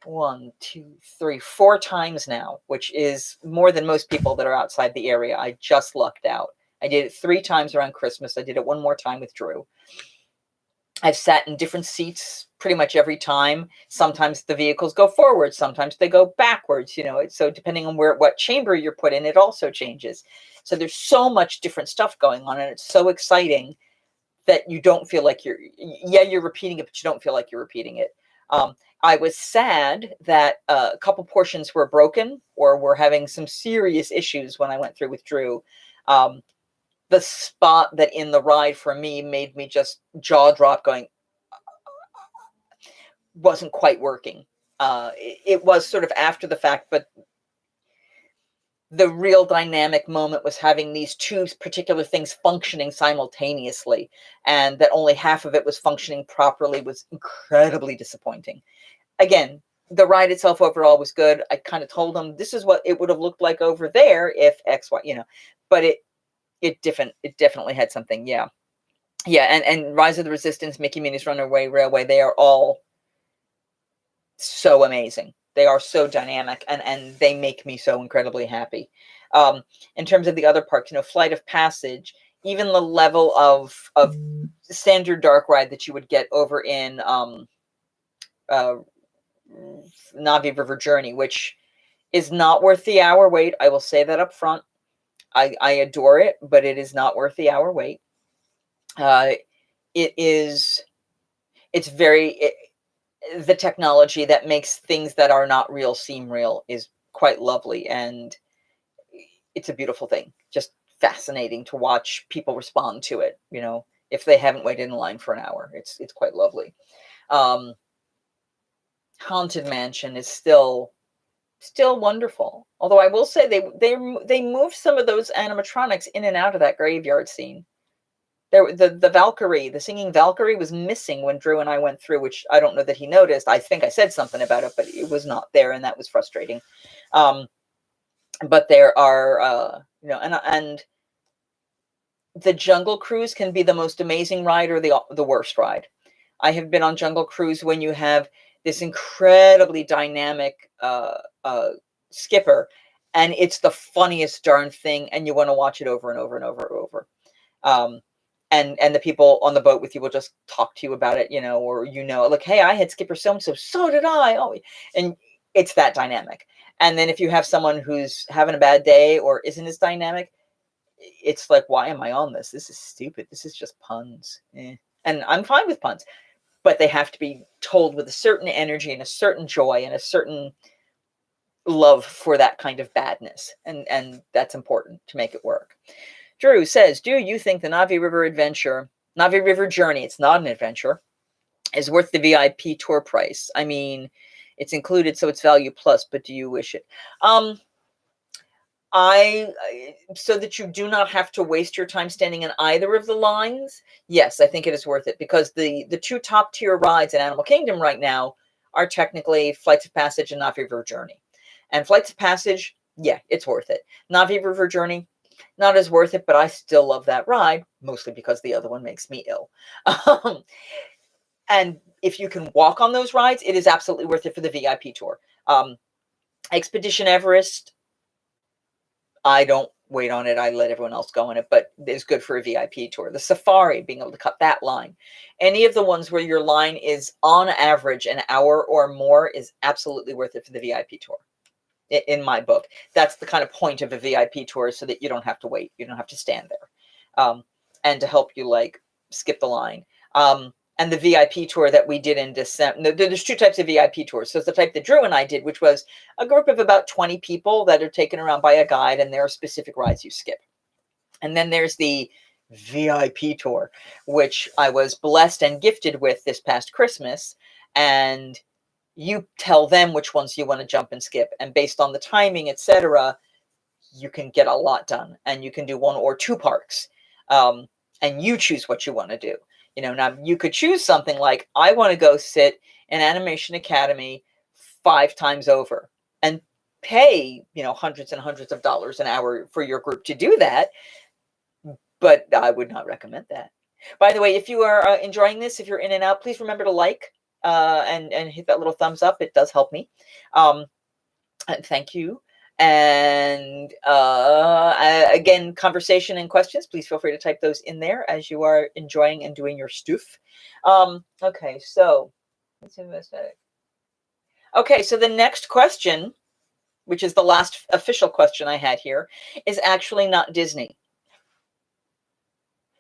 1, 2, 3, 4 times now, which is more than most people that are outside the area. I just lucked out. I did it 3 times around Christmas. I did it 1 more time with Drew. I've sat in different seats pretty much every time. Sometimes the vehicles go forward, sometimes they go backwards. So depending on what chamber you're put in, it also changes. So there's so much different stuff going on, and it's so exciting that you don't feel like you're repeating it, but you don't feel like you're repeating it. I was sad that a couple portions were broken or were having some serious issues when I went through with Drew. The spot that in the ride for me made me just jaw drop going, wasn't quite working. It was sort of after the fact, but the real dynamic moment was having these 2 particular things functioning simultaneously, and that only half of it was functioning properly was incredibly disappointing. Again, the ride itself overall was good. I kind of told them this is what it would have looked like over there if X, Y, but it definitely had something. Yeah. And Rise of the Resistance, Mickey Minnie's Runaway Railway, they are all so amazing. They are so dynamic, and they make me so incredibly happy. In terms of the other parks, Flight of Passage, even the level of standard dark ride that you would get over in Navi River Journey, which is not worth the hour wait. I will say that up front. I adore it, but it is not worth the hour wait. It's the technology that makes things that are not real seem real is quite lovely, and it's a beautiful thing. Just fascinating to watch people respond to it. If they haven't waited in line for an hour, it's quite lovely. Haunted Mansion is still wonderful. Although I will say they moved some of those animatronics in and out of that graveyard scene. The Valkyrie, the singing Valkyrie, was missing when Drew and I went through, which I don't know that he noticed. I think I said something about it, but it was not there, and that was frustrating. But there are, and the Jungle Cruise can be the most amazing ride or the worst ride. I have been on Jungle Cruise when you have this incredibly dynamic skipper, and it's the funniest darn thing, and you want to watch it over and over and over and over. And the people on the boat with you will just talk to you about it, or like, hey, I had skipper so-and-so, so did I. Oh, and it's that dynamic. And then if you have someone who's having a bad day or isn't as dynamic, it's like, why am I on this? This is stupid. This is just puns. And I'm fine with puns, but they have to be told with a certain energy and a certain joy and a certain love for that kind of badness. And that's important to make it work. Drew says, do you think the Navi River journey, it's not an adventure, is worth the VIP tour price? I mean, it's included, so it's value plus, but do you wish it? So that you do not have to waste your time standing in either of the lines, yes, I think it is worth it, because the two top tier rides in Animal Kingdom right now are technically Flights of Passage and Navi River Journey. And Flights of Passage, yeah, it's worth it. Navi River Journey, not as worth it, but I still love that ride, mostly because the other one makes me ill. And if you can walk on those rides, it is absolutely worth it for the VIP tour. Expedition Everest, I don't wait on it. I let everyone else go on it, but it's good for a VIP tour. The Safari, being able to cut that line. Any of the ones where your line is on average an hour or more is absolutely worth it for the VIP tour. In my book, that's the kind of point of a VIP tour, so that you don't have to wait. You don't have to stand there. And to help you like skip the line. And the VIP tour that we did in December, there's two types of VIP tours. So it's the type that Drew and I did, which was a group of about 20 people that are taken around by a guide, and there are specific rides you skip. And then there's the VIP tour, which I was blessed and gifted with this past Christmas. And you tell them which ones you want to jump and skip. And based on the timing, etc., you can get a lot done. And you can do 1 or 2 parks. And you choose what you want to do. Now you could choose something like, I want to go sit in Animation Academy 5 times over and pay, hundreds and hundreds of dollars an hour for your group to do that. But I would not recommend that. By the way, if you are enjoying this, if you're in and out, please remember to like and hit that little thumbs up. It does help me. Thank you. And again, conversation and questions, please feel free to type those in there as you are enjoying and doing your stuff. Okay, so the next question, which is the last official question I had here, is actually not Disney.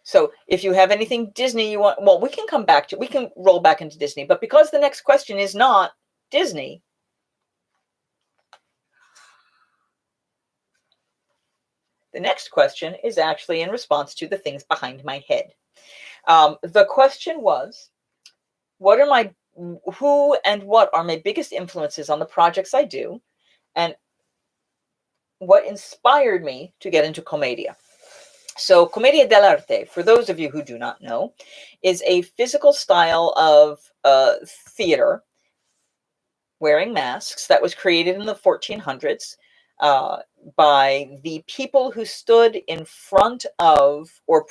So if you have anything Disney you want, well, we can roll back into Disney, but because the next question is not Disney, the next question is actually in response to the things behind my head. The question was, who and what are my biggest influences on the projects I do, and what inspired me to get into Commedia? So Commedia dell'arte, for those of you who do not know, is a physical style of theater wearing masks that was created in the 1400s by the people who stood in front of or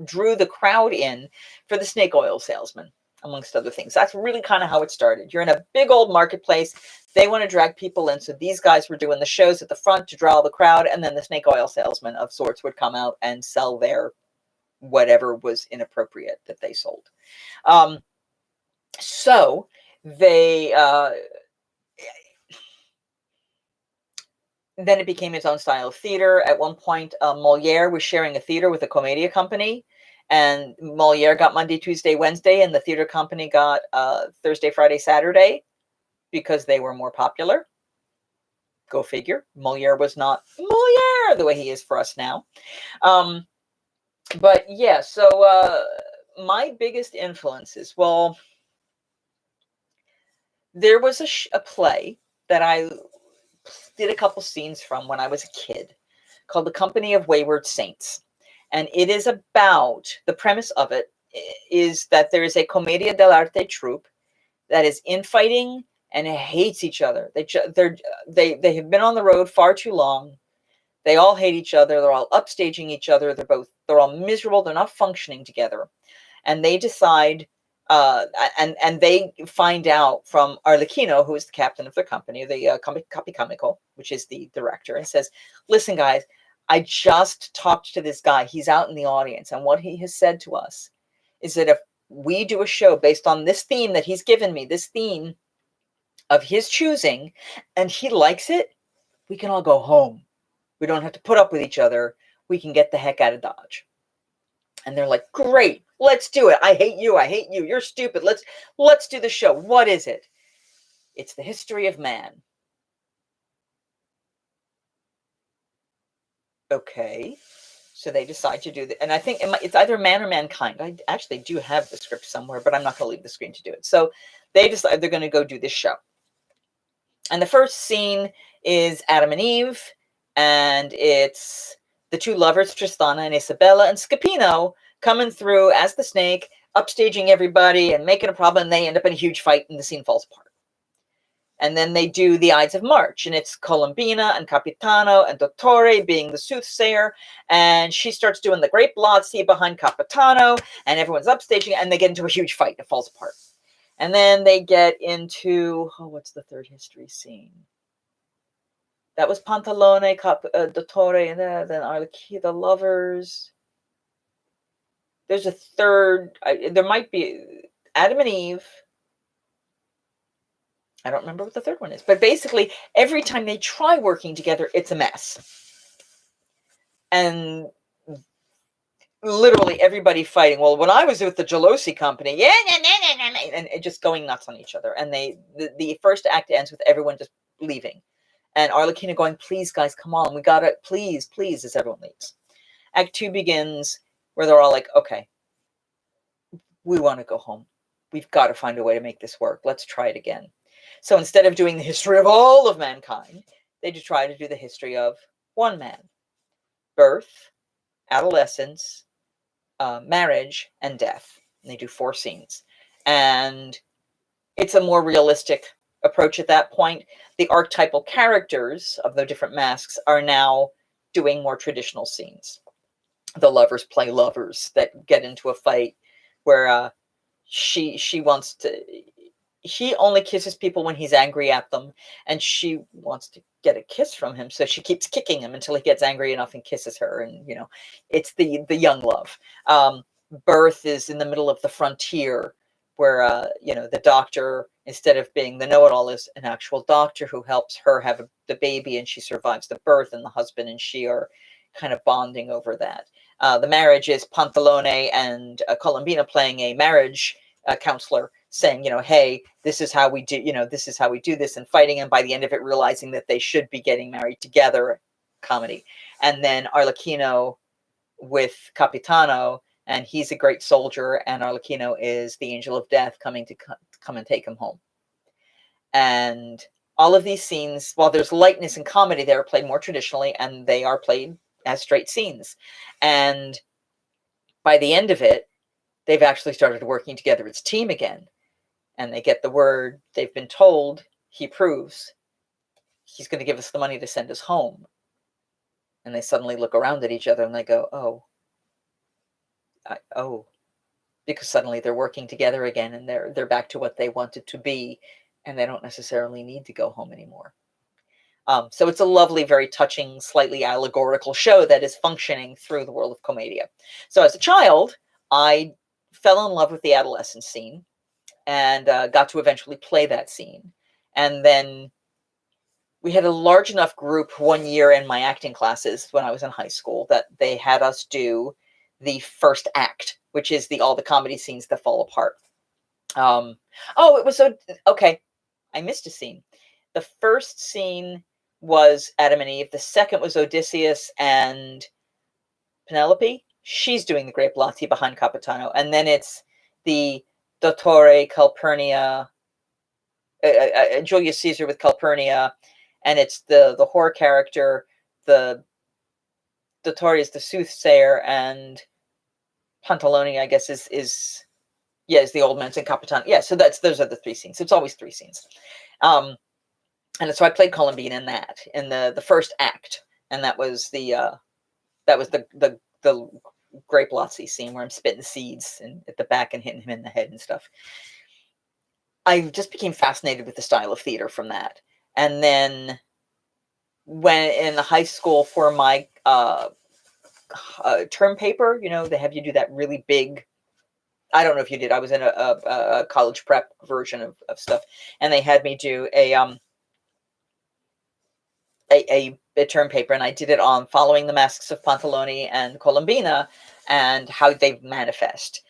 drew the crowd in for the snake oil salesman, amongst other things. That's really kind of how it started. You're in a big old marketplace. They want to drag people in. So these guys were doing the shows at the front to draw the crowd. And then the snake oil salesman of sorts would come out and sell their whatever was inappropriate that they sold. So they... then it became its own style of theater. At one point, Molière was sharing a theater with a Commedia company. And Molière got Monday, Tuesday, Wednesday, and the theater company got Thursday, Friday, Saturday, because they were more popular. Go figure. Molière was not Molière the way he is for us now. But yeah, so my biggest influences, well, there was a play that I did a couple scenes from when I was a kid called The Company of Wayward Saints. And it is about, the premise of it is that there is a Commedia dell'arte troupe that is infighting and hates each other. They have been on the road far too long. They all hate each other. They're all upstaging each other. They're all miserable. They're not functioning together. And they decide, and they find out from Arlecchino, who is the captain of their company, the Capicamico, which is the director, and says, listen, guys, I just talked to this guy. He's out in the audience. And what he has said to us is that if we do a show based on this theme that he's given me, this theme of his choosing, and he likes it, we can all go home. We don't have to put up with each other. we can get the heck out of Dodge. And they're like, great, let's do it. I hate you. You're stupid. Let's do the show. What is it? It's the history of man. Okay. So they decide to do that. And I think it's either Man or Mankind. I actually do have the script somewhere, but I'm not going to leave the screen to do it. So they decide they're going to go do this show. And the first scene is Adam and Eve. And it's the two lovers, Tristana and Isabella, and Scapino coming through as the snake, upstaging everybody and making a problem. And they end up in a huge fight and the scene falls apart. And then they do the Ides of March, and it's Colombina and Capitano and Dottore being the soothsayer, and she starts doing the great Blotzi behind Capitano, and everyone's upstaging, and they get into a huge fight. It falls apart. And then they get into, what's the third history scene? That was Pantalone, Dottore, and then Arlecchino, the lovers. There's a third, there might be Adam and Eve. I don't remember what the third one is, but basically every time they try working together, it's a mess. And literally everybody fighting. Well, when I was with the Gelosi company, and just going nuts on each other. And the first act ends with everyone just leaving. And Arlecchino going, please, guys, come on. We got it. Please, please, as everyone leaves. Act 2 begins where they're all like, okay, we want to go home. We've got to find a way to make this work. Let's try it again. So instead of doing the history of all of mankind, they try to do the history of one man. Birth, adolescence, marriage, and death. And they do 4 scenes. And it's a more realistic approach at that point. The archetypal characters of the different masks are now doing more traditional scenes. The lovers play lovers that get into a fight where she wants to... He only kisses people when he's angry at them, and she wants to get a kiss from him, so she keeps kicking him until he gets angry enough and kisses her. And it's the young love. Birth is in the middle of the frontier, where the doctor, instead of being the know-it-all, is an actual doctor who helps her have the baby, and she survives the birth, and the husband and she are kind of bonding over that. The marriage is Pantalone and Colombina playing a marriage counselor, saying, hey, this is how we do, this is how we do this, and fighting, and by the end of it, realizing that they should be getting married together. Comedy. And then Arlecchino with Capitano, and he's a great soldier, and Arlecchino is the angel of death coming to come and take him home. And all of these scenes, while there's lightness and comedy, they're played more traditionally, and they are played as straight scenes. And by the end of it, they've actually started working together as a team again. And they get the word, they've been told, he proves he's going to give us the money to send us home. And they suddenly look around at each other and they go, oh, because suddenly they're working together again, and they're back to what they wanted to be, and they don't necessarily need to go home anymore. So it's a lovely, very touching, slightly allegorical show that is functioning through the world of Commedia. So as a child, I fell in love with the adolescent scene, and got to eventually play that scene. And then we had a large enough group one year in my acting classes when I was in high school that they had us do the first act, which is all the comedy scenes that fall apart. It was so... Okay, I missed a scene. The first scene was Adam and Eve. The second was Odysseus and Penelope. She's doing the great Blotzi behind Capitano. And then it's the Dottore, Calpurnia, Julius Caesar with Calpurnia, and it's the horror character. The Dottore is the soothsayer, and Pantalone, I guess, is the old man, and Capitano. Yeah, so those are the 3 scenes. It's always 3 scenes. And so I played Colombina in the first act, and that was the Great Blotzi scene where I'm spitting seeds at the back and hitting him in the head and stuff. I just became fascinated with the style of theater from that. And then when in the high school for my term paper, they have you do that really big... I don't know if you did. I was in a college prep version of stuff, and they had me do a term paper, and I did it on following the masks of Pantalone and Colombina and how they manifest.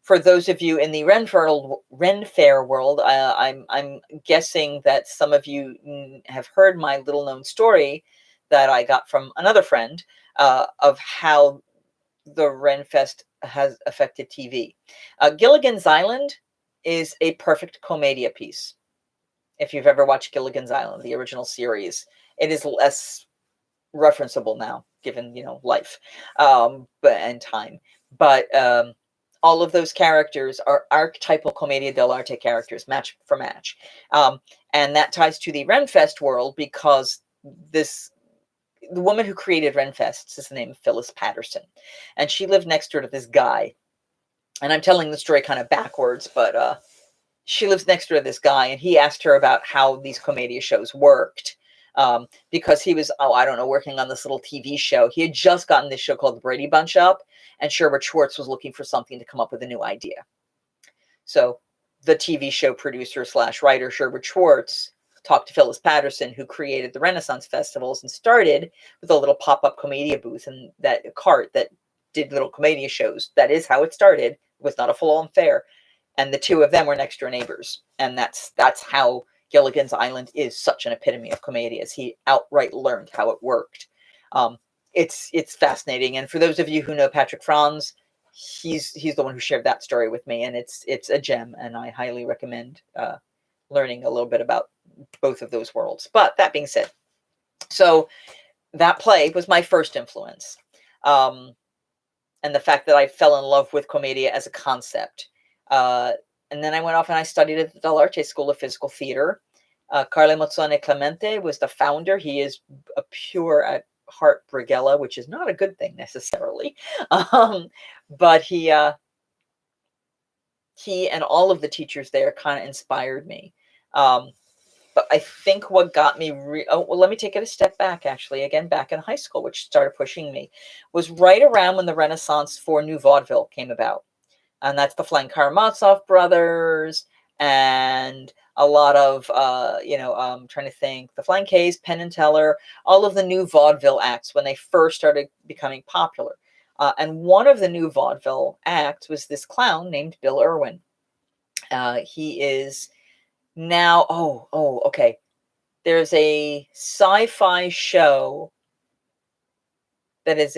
For those of you in the Ren Fair world, I'm guessing that some of you have heard my little known story that I got from another friend of how the Ren Fest has affected TV. Gilligan's Island is a perfect Commedia piece. If you've ever watched Gilligan's Island, the original series, it is less referenceable now, given life, and time. But all of those characters are archetypal Commedia dell'arte characters, match for match, and that ties to the Renfest world because the woman who created Renfest is the name of Phyllis Patterson, and she lived next door to this guy. And I'm telling the story kind of backwards, but she lives next door to this guy, and he asked her about how these Commedia shows worked. Because he was, I don't know, working on this little TV show. He had just gotten this show called The Brady Bunch up, and Sherwood Schwartz was looking for something to come up with a new idea. So the TV show producer / writer, Sherwood Schwartz, talked to Phyllis Patterson, who created the Renaissance festivals and started with a little pop-up Commedia booth and that cart that did little Commedia shows. That is how it started. It was not a full-on fair. And the two of them were next door neighbors. And that's how Gilligan's Island is such an epitome of Commedia, as he outright learned how it worked. It's fascinating. And for those of you who know Patrick Franz, he's the one who shared that story with me, and it's a gem, and I highly recommend learning a little bit about both of those worlds. But that being said, so that play was my first influence. And the fact that I fell in love with Commedia as a concept. And then I went off and I studied at the Dell'Arte School of Physical Theater. Carlo Mozzone Clemente was the founder. He is a pure at heart Brighella, which is not a good thing necessarily. But he and all of the teachers there kind of inspired me. But I think what got me, let me take it a step back, actually, again, back in high school, which started pushing me, was right around when the Renaissance for New Vaudeville came about. And that's the Flying Karamazov brothers and a lot of, I'm trying to think, the Flying K's, Penn and Teller, all of the new vaudeville acts when they first started becoming popular. And one of the new vaudeville acts was this clown named Bill Irwin. He is now, okay. There's a sci-fi show that is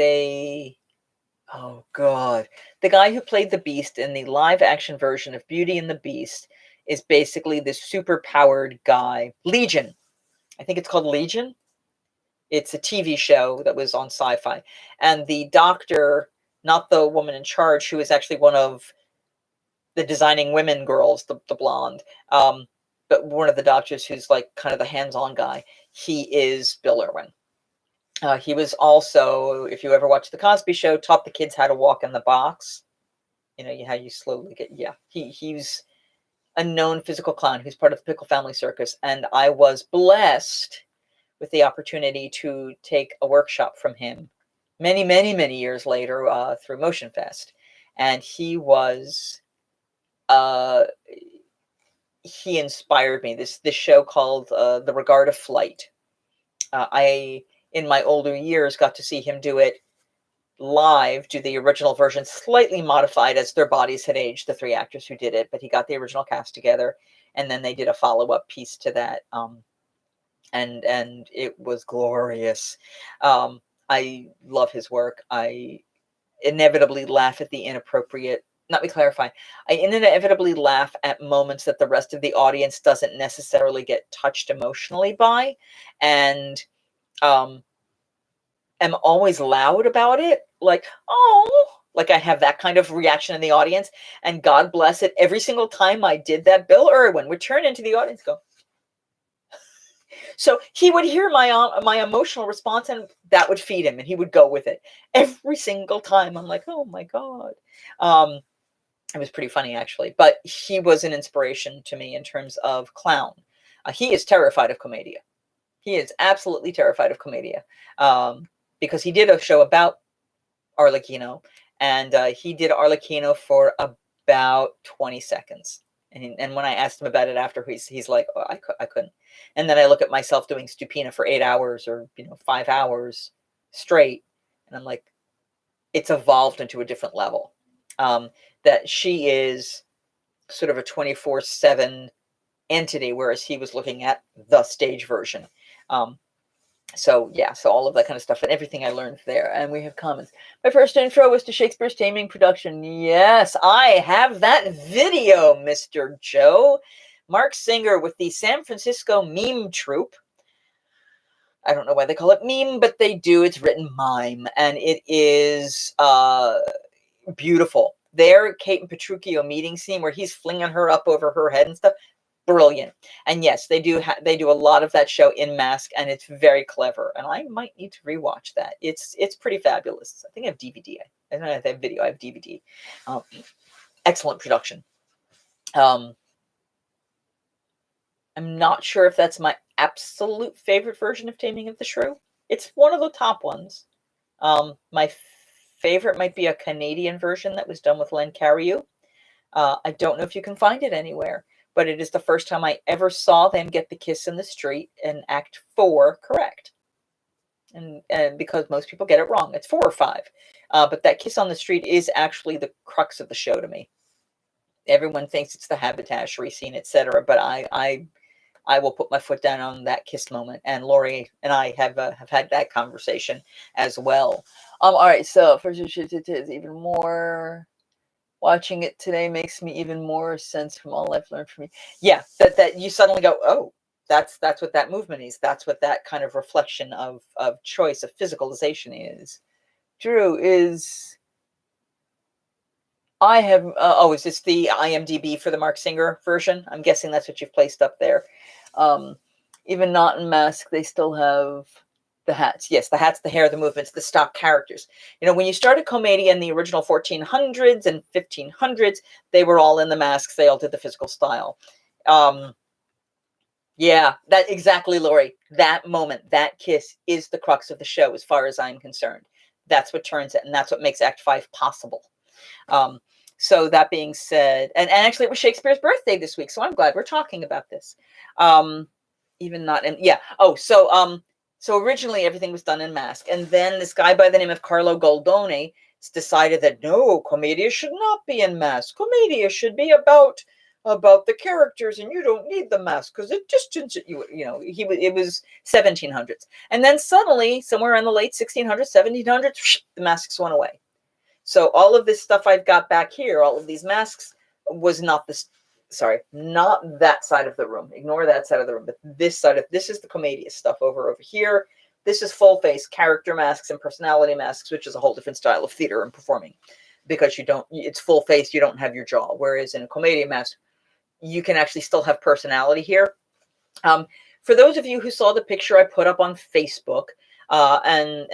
oh God. The guy who played the Beast in the live action version of Beauty and the Beast is basically this super powered guy. Legion. I think it's called Legion. It's a TV show that was on Sci-Fi. And the doctor, not the woman in charge, who is actually one of the Designing Women girls, the blonde, but one of the doctors who's like kind of the hands-on guy, he is Bill Irwin. He was also, if you ever watched The Cosby Show, taught the kids how to walk in the box. How you slowly get, he's a known physical clown who's part of the Pickle Family Circus. And I was blessed with the opportunity to take a workshop from him many, many, many years later through Motion Fest. And he inspired me. This show called The Regard of Flight. I, in my older years, got to see him do it live, do the original version, slightly modified as their bodies had aged, the three actors who did it, but he got the original cast together, and then they did a follow-up piece to that, and it was glorious. I love his work. I inevitably laugh at the inappropriate, let me clarify, I inevitably laugh at moments that the rest of the audience doesn't necessarily get touched emotionally by, and am always loud about it, like, oh, like I have that kind of reaction in the audience. And God bless it, every single time I did that, Bill Irwin would turn into the audience, go. So he would hear my emotional response, and that would feed him, and he would go with it every single time. I'm like, oh my God. It was pretty funny, actually. But he was an inspiration to me in terms of clown. He is terrified of Commedia. He is absolutely terrified of Commedia. Because he did a show about Arlecchino, and he did Arlecchino for about 20 seconds. And when I asked him about it after, he's like, oh, I couldn't. And then I look at myself doing Stupina for 8 hours or 5 hours straight, and I'm like, it's evolved into a different level. That she is sort of a 24/7 entity, whereas he was looking at the stage version. So yeah, so all of that kind of stuff and everything I learned there. And we have comments. My first intro was to Shakespeare's Taming production. Yes, I have that video, Mr. Joe. Mark Singer with the San Francisco Meme Troupe. I don't know why they call it meme, but they do. It's written mime, and it is beautiful. Their Kate and Petruchio meeting scene where he's flinging her up over her head and stuff, brilliant. And yes, they do a lot of that show in mask, and it's very clever. And I might need to rewatch that. It's pretty fabulous. I think I have DVD. I don't have video. I have DVD. Excellent production. I'm not sure if that's my absolute favorite version of Taming of the Shrew. It's one of the top ones. My favorite might be a Canadian version that was done with Len Cariou. I don't know if you can find it anywhere, but it is the first time I ever saw them get the kiss in the street in Act 4 correct. And because most people get it wrong, it's 4 or 5. But that kiss on the street is actually the crux of the show to me. Everyone thinks it's the haberdashery scene, etc. But I will put my foot down on that kiss moment, and Lori and I have had that conversation as well. All right, so first it is even more. Watching it today makes me even more sense from all I've learned from you. Yeah, that you suddenly go, oh, that's what that movement is. That's what that kind of reflection of choice, of physicalization is. Drew is. I have. Is this the IMDb for the Mark Singer version? I'm guessing that's what you've placed up there. Even not in mask, they still have the hats. Yes, the hats, the hair, the movements, the stock characters. When you started Commedia in the original 1400s and 1500s, they were all in the masks. They all did the physical style. Yeah, that exactly, Lori. That moment, that kiss is the crux of the show, as far as I'm concerned. That's what turns it, and that's what makes Act 5 possible. So that being said, and actually it was Shakespeare's birthday this week, so I'm glad we're talking about this. Even not in, yeah. Oh, so originally everything was done in mask, and then this guy by the name of Carlo Goldoni decided that no, Commedia should not be in mask. Commedia should be about the characters, and you don't need the mask because it distances you. It was 1700s, and then suddenly, somewhere in the late 1600s, 1700s, the masks went away. So all of this stuff I've got back here, all of these masks, was not this. Sorry, not that side of the room. Ignore that side of the room. But this side of this is the Commedia stuff over here. This is full face character masks and personality masks, which is a whole different style of theater and performing, because it's full face. You don't have your jaw. Whereas in a Commedia mask, you can actually still have personality here. For those of you who saw the picture I put up on Facebook. And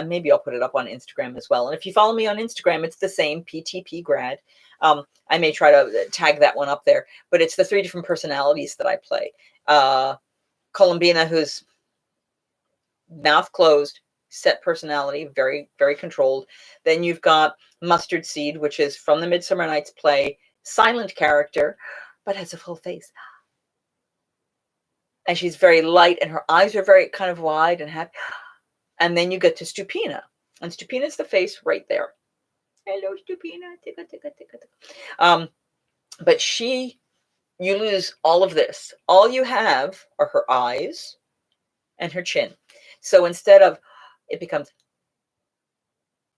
maybe I'll put it up on Instagram as well. And if you follow me on Instagram, it's the same PTP grad. I may try to tag that one up there, but it's the 3 different personalities that I play. Columbina, who's mouth closed, set personality, very, very controlled. Then you've got Mustard Seed, which is from the Midsummer Night's play, silent character, but has a full face. And she's very light, and her eyes are very kind of wide and happy. And then you get to Stupina. And Stupina's the face right there. Hello, Stupina. Ticka, ticka, ticka, ticka. But you lose all of this. All you have are her eyes and her chin. So instead of, it becomes,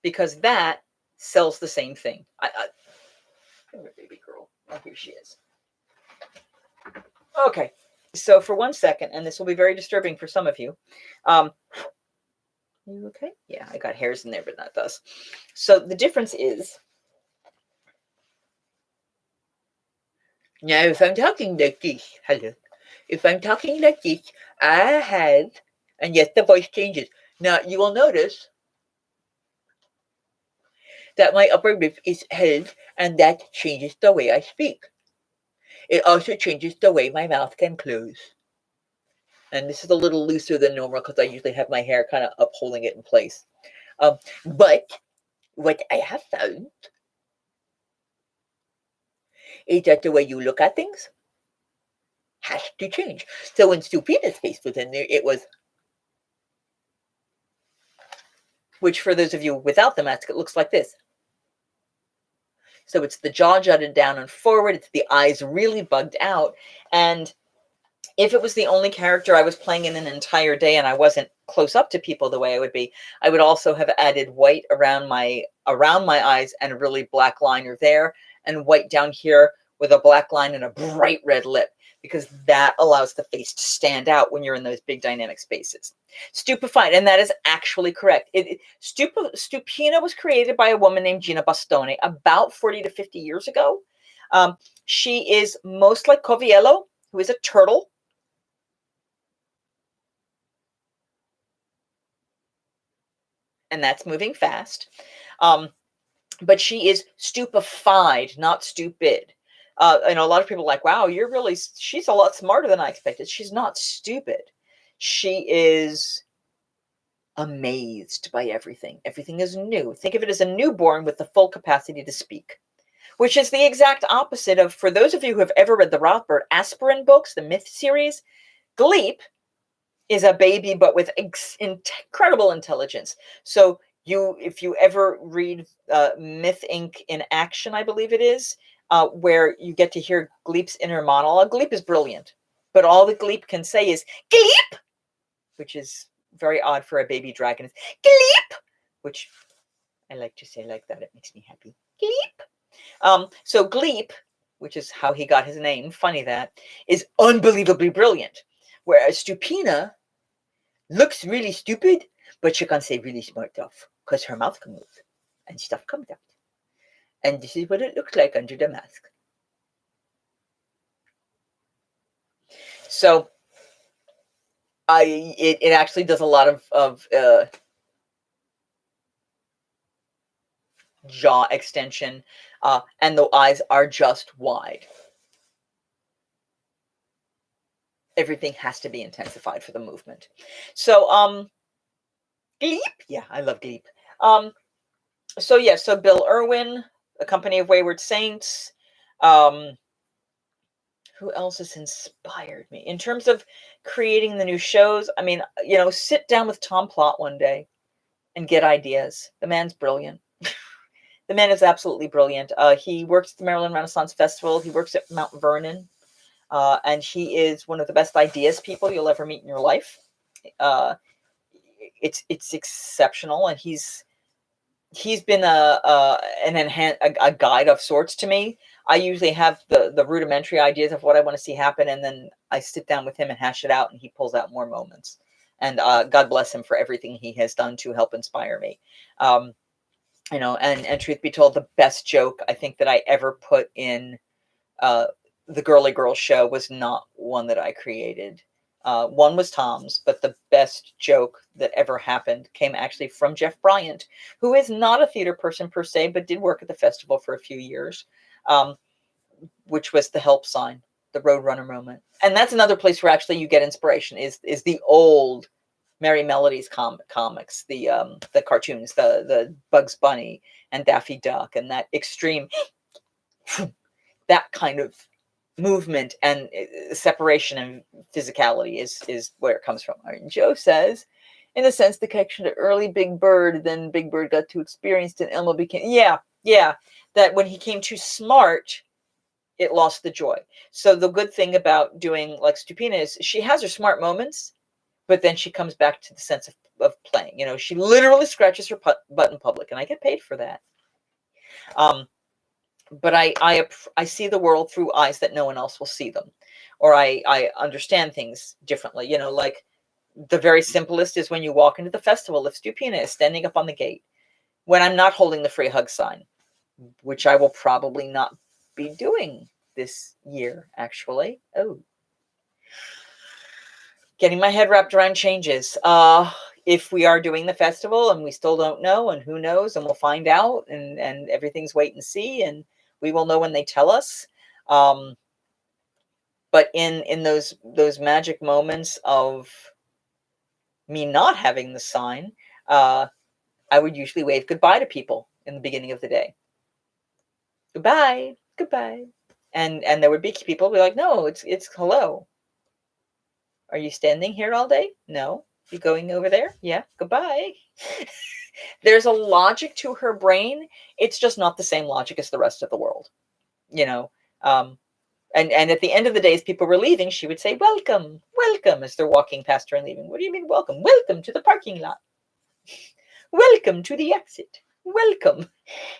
because that sells the same thing. Come here, baby girl. Oh, here she is. Okay. So for 1 second, and this will be very disturbing for some of you. You okay? Yeah, I got hairs in there, but not thus. So the difference is, now if I'm talking like this, hello. If I'm talking like this, I have, and yes, the voice changes. Now you will notice that my upper lip is held, and that changes the way I speak. It also changes the way my mouth can close. And this is a little looser than normal because I usually have my hair kind of up holding it in place. But what I have found Is that the way you look at things? Has to change. So when Stupina's face was in there, it was, which for those of you without the mask, it looks like this. So it's the jaw jutted down and forward. It's the eyes really bugged out. And if it was the only character I was playing in an entire day and I wasn't close up to people the way I would be, I would also have added white around my eyes and a really black liner there, and white down here with a black line and a bright red lip, because that allows the face to stand out when you're in those big dynamic spaces. Stupefied, and that is actually correct. Stupina was created by a woman named Gina Bastone about 40 to 50 years ago. She is most like Coviello, who is a turtle. And that's moving fast. But she is stupefied, not stupid. And a lot of people are like, wow, she's a lot smarter than I expected. She's not stupid. She is amazed by everything. Everything is new. Think of it as a newborn with the full capacity to speak, which is the exact opposite of, for those of you who have ever read the Rothbard Aspirin books, the Myth series, Gleep is a baby, but with incredible intelligence. So if you ever read Myth Inc. in Action, I believe it is, where you get to hear Gleep's inner monologue. Gleep is brilliant, but all that Gleep can say is Gleep, which is very odd for a baby dragon. Gleep, which I like to say like that. It makes me happy. Gleep. So Gleep, which is how he got his name, funny that, is unbelievably brilliant. Whereas Stupina looks really stupid, but she can say really smart stuff because her mouth can move and stuff comes out. And this is what it looks like under the mask. So it actually does a lot of jaw extension, and the eyes are just wide. Everything has to be intensified for the movement. So Gleep, yeah, I love Gleep. So Bill Irwin, The Company of Wayward Saints. Who else has inspired me in terms of creating the new shows? I mean, sit down with Tom Plott one day and get ideas. The man's brilliant. The man is absolutely brilliant. He works at the Maryland Renaissance Festival. He works at Mount Vernon. And he is one of the best ideas people you'll ever meet in your life. It's exceptional, and he's been a guide of sorts to me. I usually have the rudimentary ideas of what I want to see happen, and then I sit down with him and hash it out, and he pulls out more moments. And God bless him for everything he has done to help inspire me. And truth be told, the best joke I think that I ever put in the Girly Girls show was not one that I created. One was Tom's, but the best joke that ever happened came actually from Jeff Bryant, who is not a theater person per se, but did work at the festival for a few years, which was the help sign, the Roadrunner moment. And that's another place where actually you get inspiration, is the old Merry Melodies comics, the cartoons, the Bugs Bunny and Daffy Duck, and that extreme, that kind of movement and separation and physicality is where it comes from. And Joe says, in a sense, the connection to early Big Bird, then Big Bird got too experienced and Elmo became, that when he came too smart, it lost the joy. So the good thing about doing like Stupina is she has her smart moments, but then she comes back to the sense of playing. She literally scratches her butt in public, and I get paid for that. But I see the world through eyes that no one else will see them, or I understand things differently. Like the very simplest is when you walk into the festival, if Stupina is standing up on the gate, when I'm not holding the free hug sign, which I will probably not be doing this year, actually. Oh, getting my head wrapped around changes. If we are doing the festival and we still don't know, and who knows, and we'll find out, and everything's wait and see, and we will know when they tell us. But in those magic moments of me not having the sign, I would usually wave goodbye to people in the beginning of the day. Goodbye, goodbye. And there would be people be like, no, it's hello. Are you standing here all day? No. You going over there? Yeah. Goodbye. There's a logic to her brain. It's just not the same logic as the rest of the world, you know. Um, and at the end of the day, as people were leaving, she would say, welcome, welcome, as they're walking past her and leaving. What do you mean, welcome? Welcome to the parking lot. Welcome to the exit. Welcome.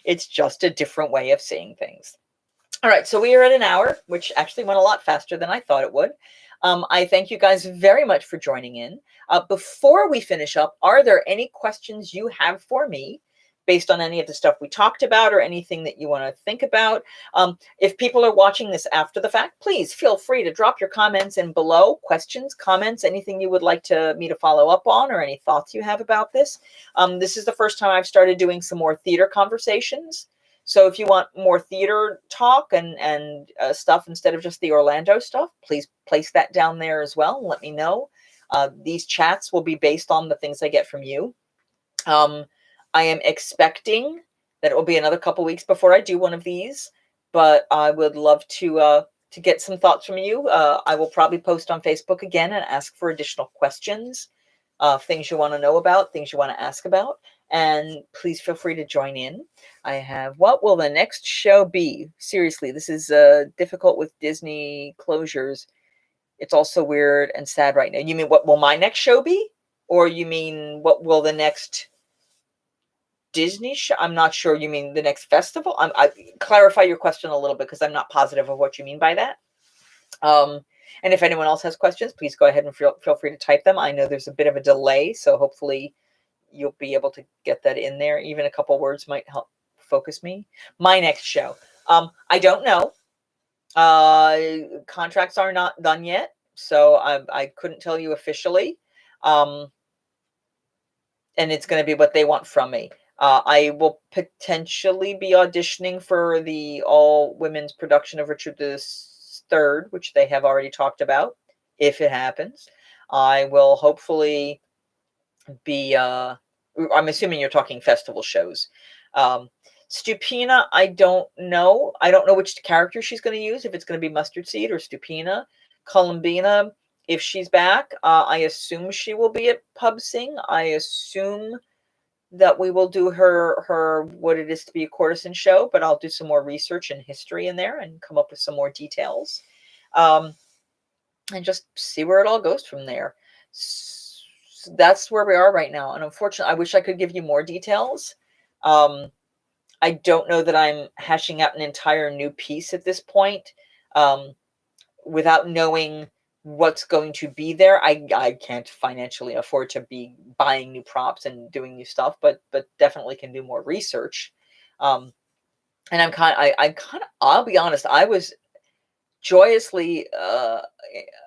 It's just a different way of saying things. All right, so we are at an hour, which actually went a lot faster than I thought it would. I thank you guys very much for joining in. Before we finish up, are there any questions you have for me based on any of the stuff we talked about or anything that you want to think about? If people are watching this after the fact, please feel free to drop your comments in below, questions, comments, anything you would like me to follow up on or any thoughts you have about this. This is the first time I've started doing some more theater conversations. So if you want more theater talk and stuff instead of just the Orlando stuff, please place that down there as well. Let me know. These chats will be based on the things I get from you. I am expecting that it will be another couple weeks before I do one of these, but I would love to get some thoughts from you. I will probably post on Facebook again and ask for additional questions, things you want to know about, things you want to ask about. And please feel free to join in. I have, what will the next show be? Seriously, this is difficult with Disney closures. It's also weird and sad right now. You mean what will my next show be? Or you mean what will the next Disney show? I'm not sure. You mean the next festival? I clarify your question a little bit because I'm not positive of what you mean by that. And if anyone else has questions, please go ahead and feel free to type them. I know there's a bit of a delay, so hopefully you'll be able to get that in there. Even a couple words might help focus me. My next show. I don't know. Contracts are not done yet, so I couldn't tell you officially. And it's going to be what they want from me. I will potentially be auditioning for the all-women's production of Richard III, which they have already talked about, if it happens. I will hopefully be, I'm assuming you're talking festival shows. Stupina, I don't know. I don't know which character she's going to use, if it's going to be Mustard Seed or Stupina. Columbina, if she's back, I assume she will be at Pub Sing. I assume that we will do her what it is to be a courtesan show, but I'll do some more research and history in there and come up with some more details. And just see where it all goes from there. So that's where we are right now. And unfortunately, I wish I could give you more details. I don't know that I'm hashing out an entire new piece at this point. Without knowing what's going to be there, I can't financially afford to be buying new props and doing new stuff, but definitely can do more research. And I'll be honest, I was joyously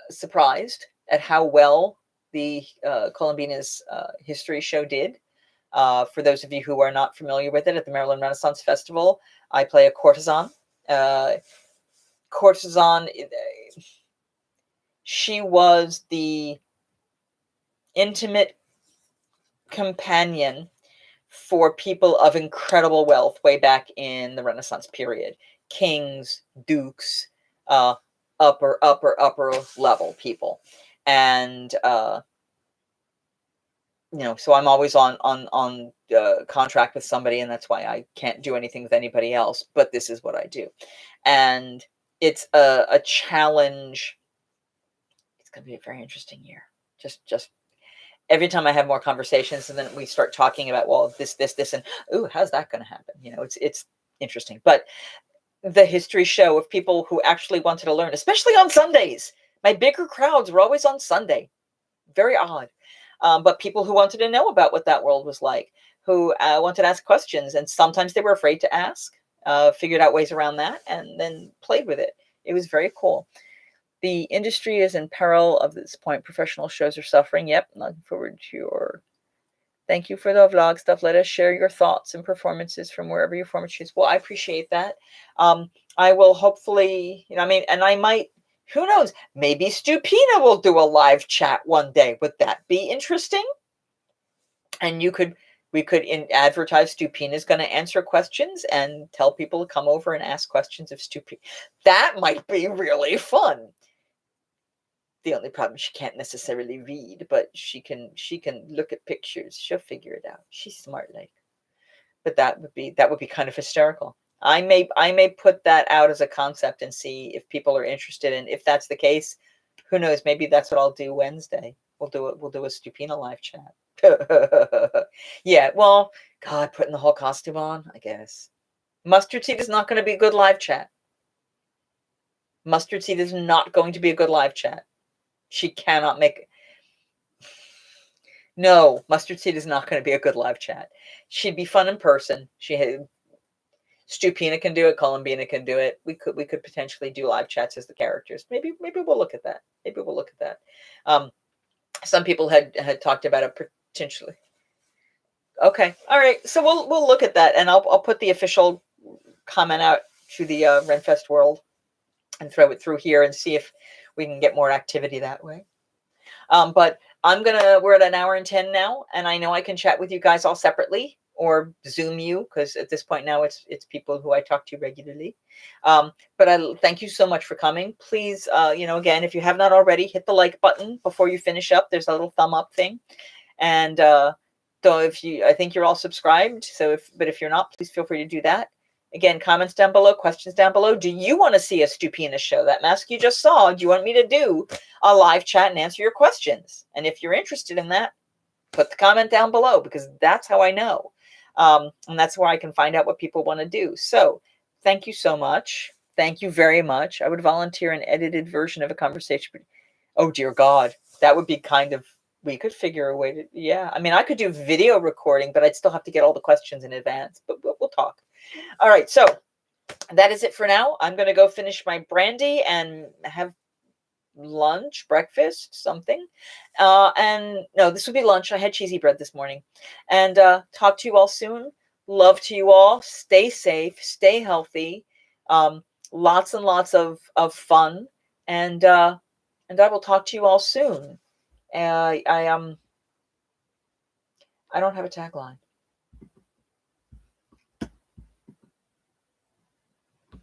surprised at how well the Columbina's history show did. For those of you who are not familiar with it, at the Maryland Renaissance Festival, I play a courtesan. She was the intimate companion for people of incredible wealth way back in the Renaissance period. Kings, dukes, upper level people. And so I'm always on contract with somebody, and that's why I can't do anything with anybody else, but this is what I do. And it's a challenge. It's going to be a very interesting year. Just every time I have more conversations, and then we start talking about, well, this, and, ooh, how's that going to happen? It's interesting. But the history show of people who actually wanted to learn, especially on Sundays. My bigger crowds were always on Sunday. Very odd. But people who wanted to know about what that world was like, who wanted to ask questions, and sometimes they were afraid to ask, figured out ways around that, and then played with it. It was very cool. The industry is in peril at this point. Professional shows are suffering. Yep, looking forward to your... Thank you for the vlog stuff. Let us share your thoughts and performances from wherever your format shoots. Well, I appreciate that. I will hopefully, and I might, who knows, maybe Stupina will do a live chat one day. Would that be interesting? And you could We could advertise Stupina's going to answer questions and tell people to come over and ask questions of Stupina. That might be really fun. The only problem, she can't necessarily read, but she can look at pictures. She'll figure it out. She's smart like. But that would be kind of hysterical. I may put that out as a concept and see if people are interested. And if that's the case, who knows? Maybe that's what I'll do Wednesday. We'll do a Stupina live chat. Yeah, well, God, putting the whole costume on, I guess. Mustard Seed is not going to be a good live chat. Mustard Seed is not going to be a good live chat. She cannot make. No, Mustard Seed is not going to be a good live chat. She'd be fun in person. Stupina can do it. Columbina can do it. We could potentially do live chats as the characters. Maybe we'll look at that. Maybe we'll look at that. Some people had talked about it potentially. Okay, all right. So we'll look at that, and I'll put the official comment out to the Renfest world and throw it through here and see if we can get more activity that way. But we're at an hour and 10 now, and I know I can chat with you guys all separately or Zoom you, because at this point now it's people who I talk to regularly. But I thank you so much for coming. Please, again, if you have not already, hit the like button before you finish up. There's a little thumb up thing. And so I think you're all subscribed. So if you're not, please feel free to do that. Again, comments down below, questions down below. Do you want to see a Stupina show? That mask you just saw, do you want me to do a live chat and answer your questions? And if you're interested in that, put the comment down below, because that's how I know. And that's where I can find out what people want to do. So thank you so much. Thank you very much. I would volunteer an edited version of a conversation. Oh, dear God. That would be kind of, we could figure a way to, yeah. I mean, I could do video recording, but I'd still have to get all the questions in advance. But we'll talk. All right, so that is it for now. I'm going to go finish my brandy and have lunch, breakfast, something. And no, this would be lunch. I had cheesy bread this morning. And talk to you all soon. Love to you all. Stay safe. Stay healthy. Lots and lots of fun. And I will talk to you all soon. I don't have a tagline.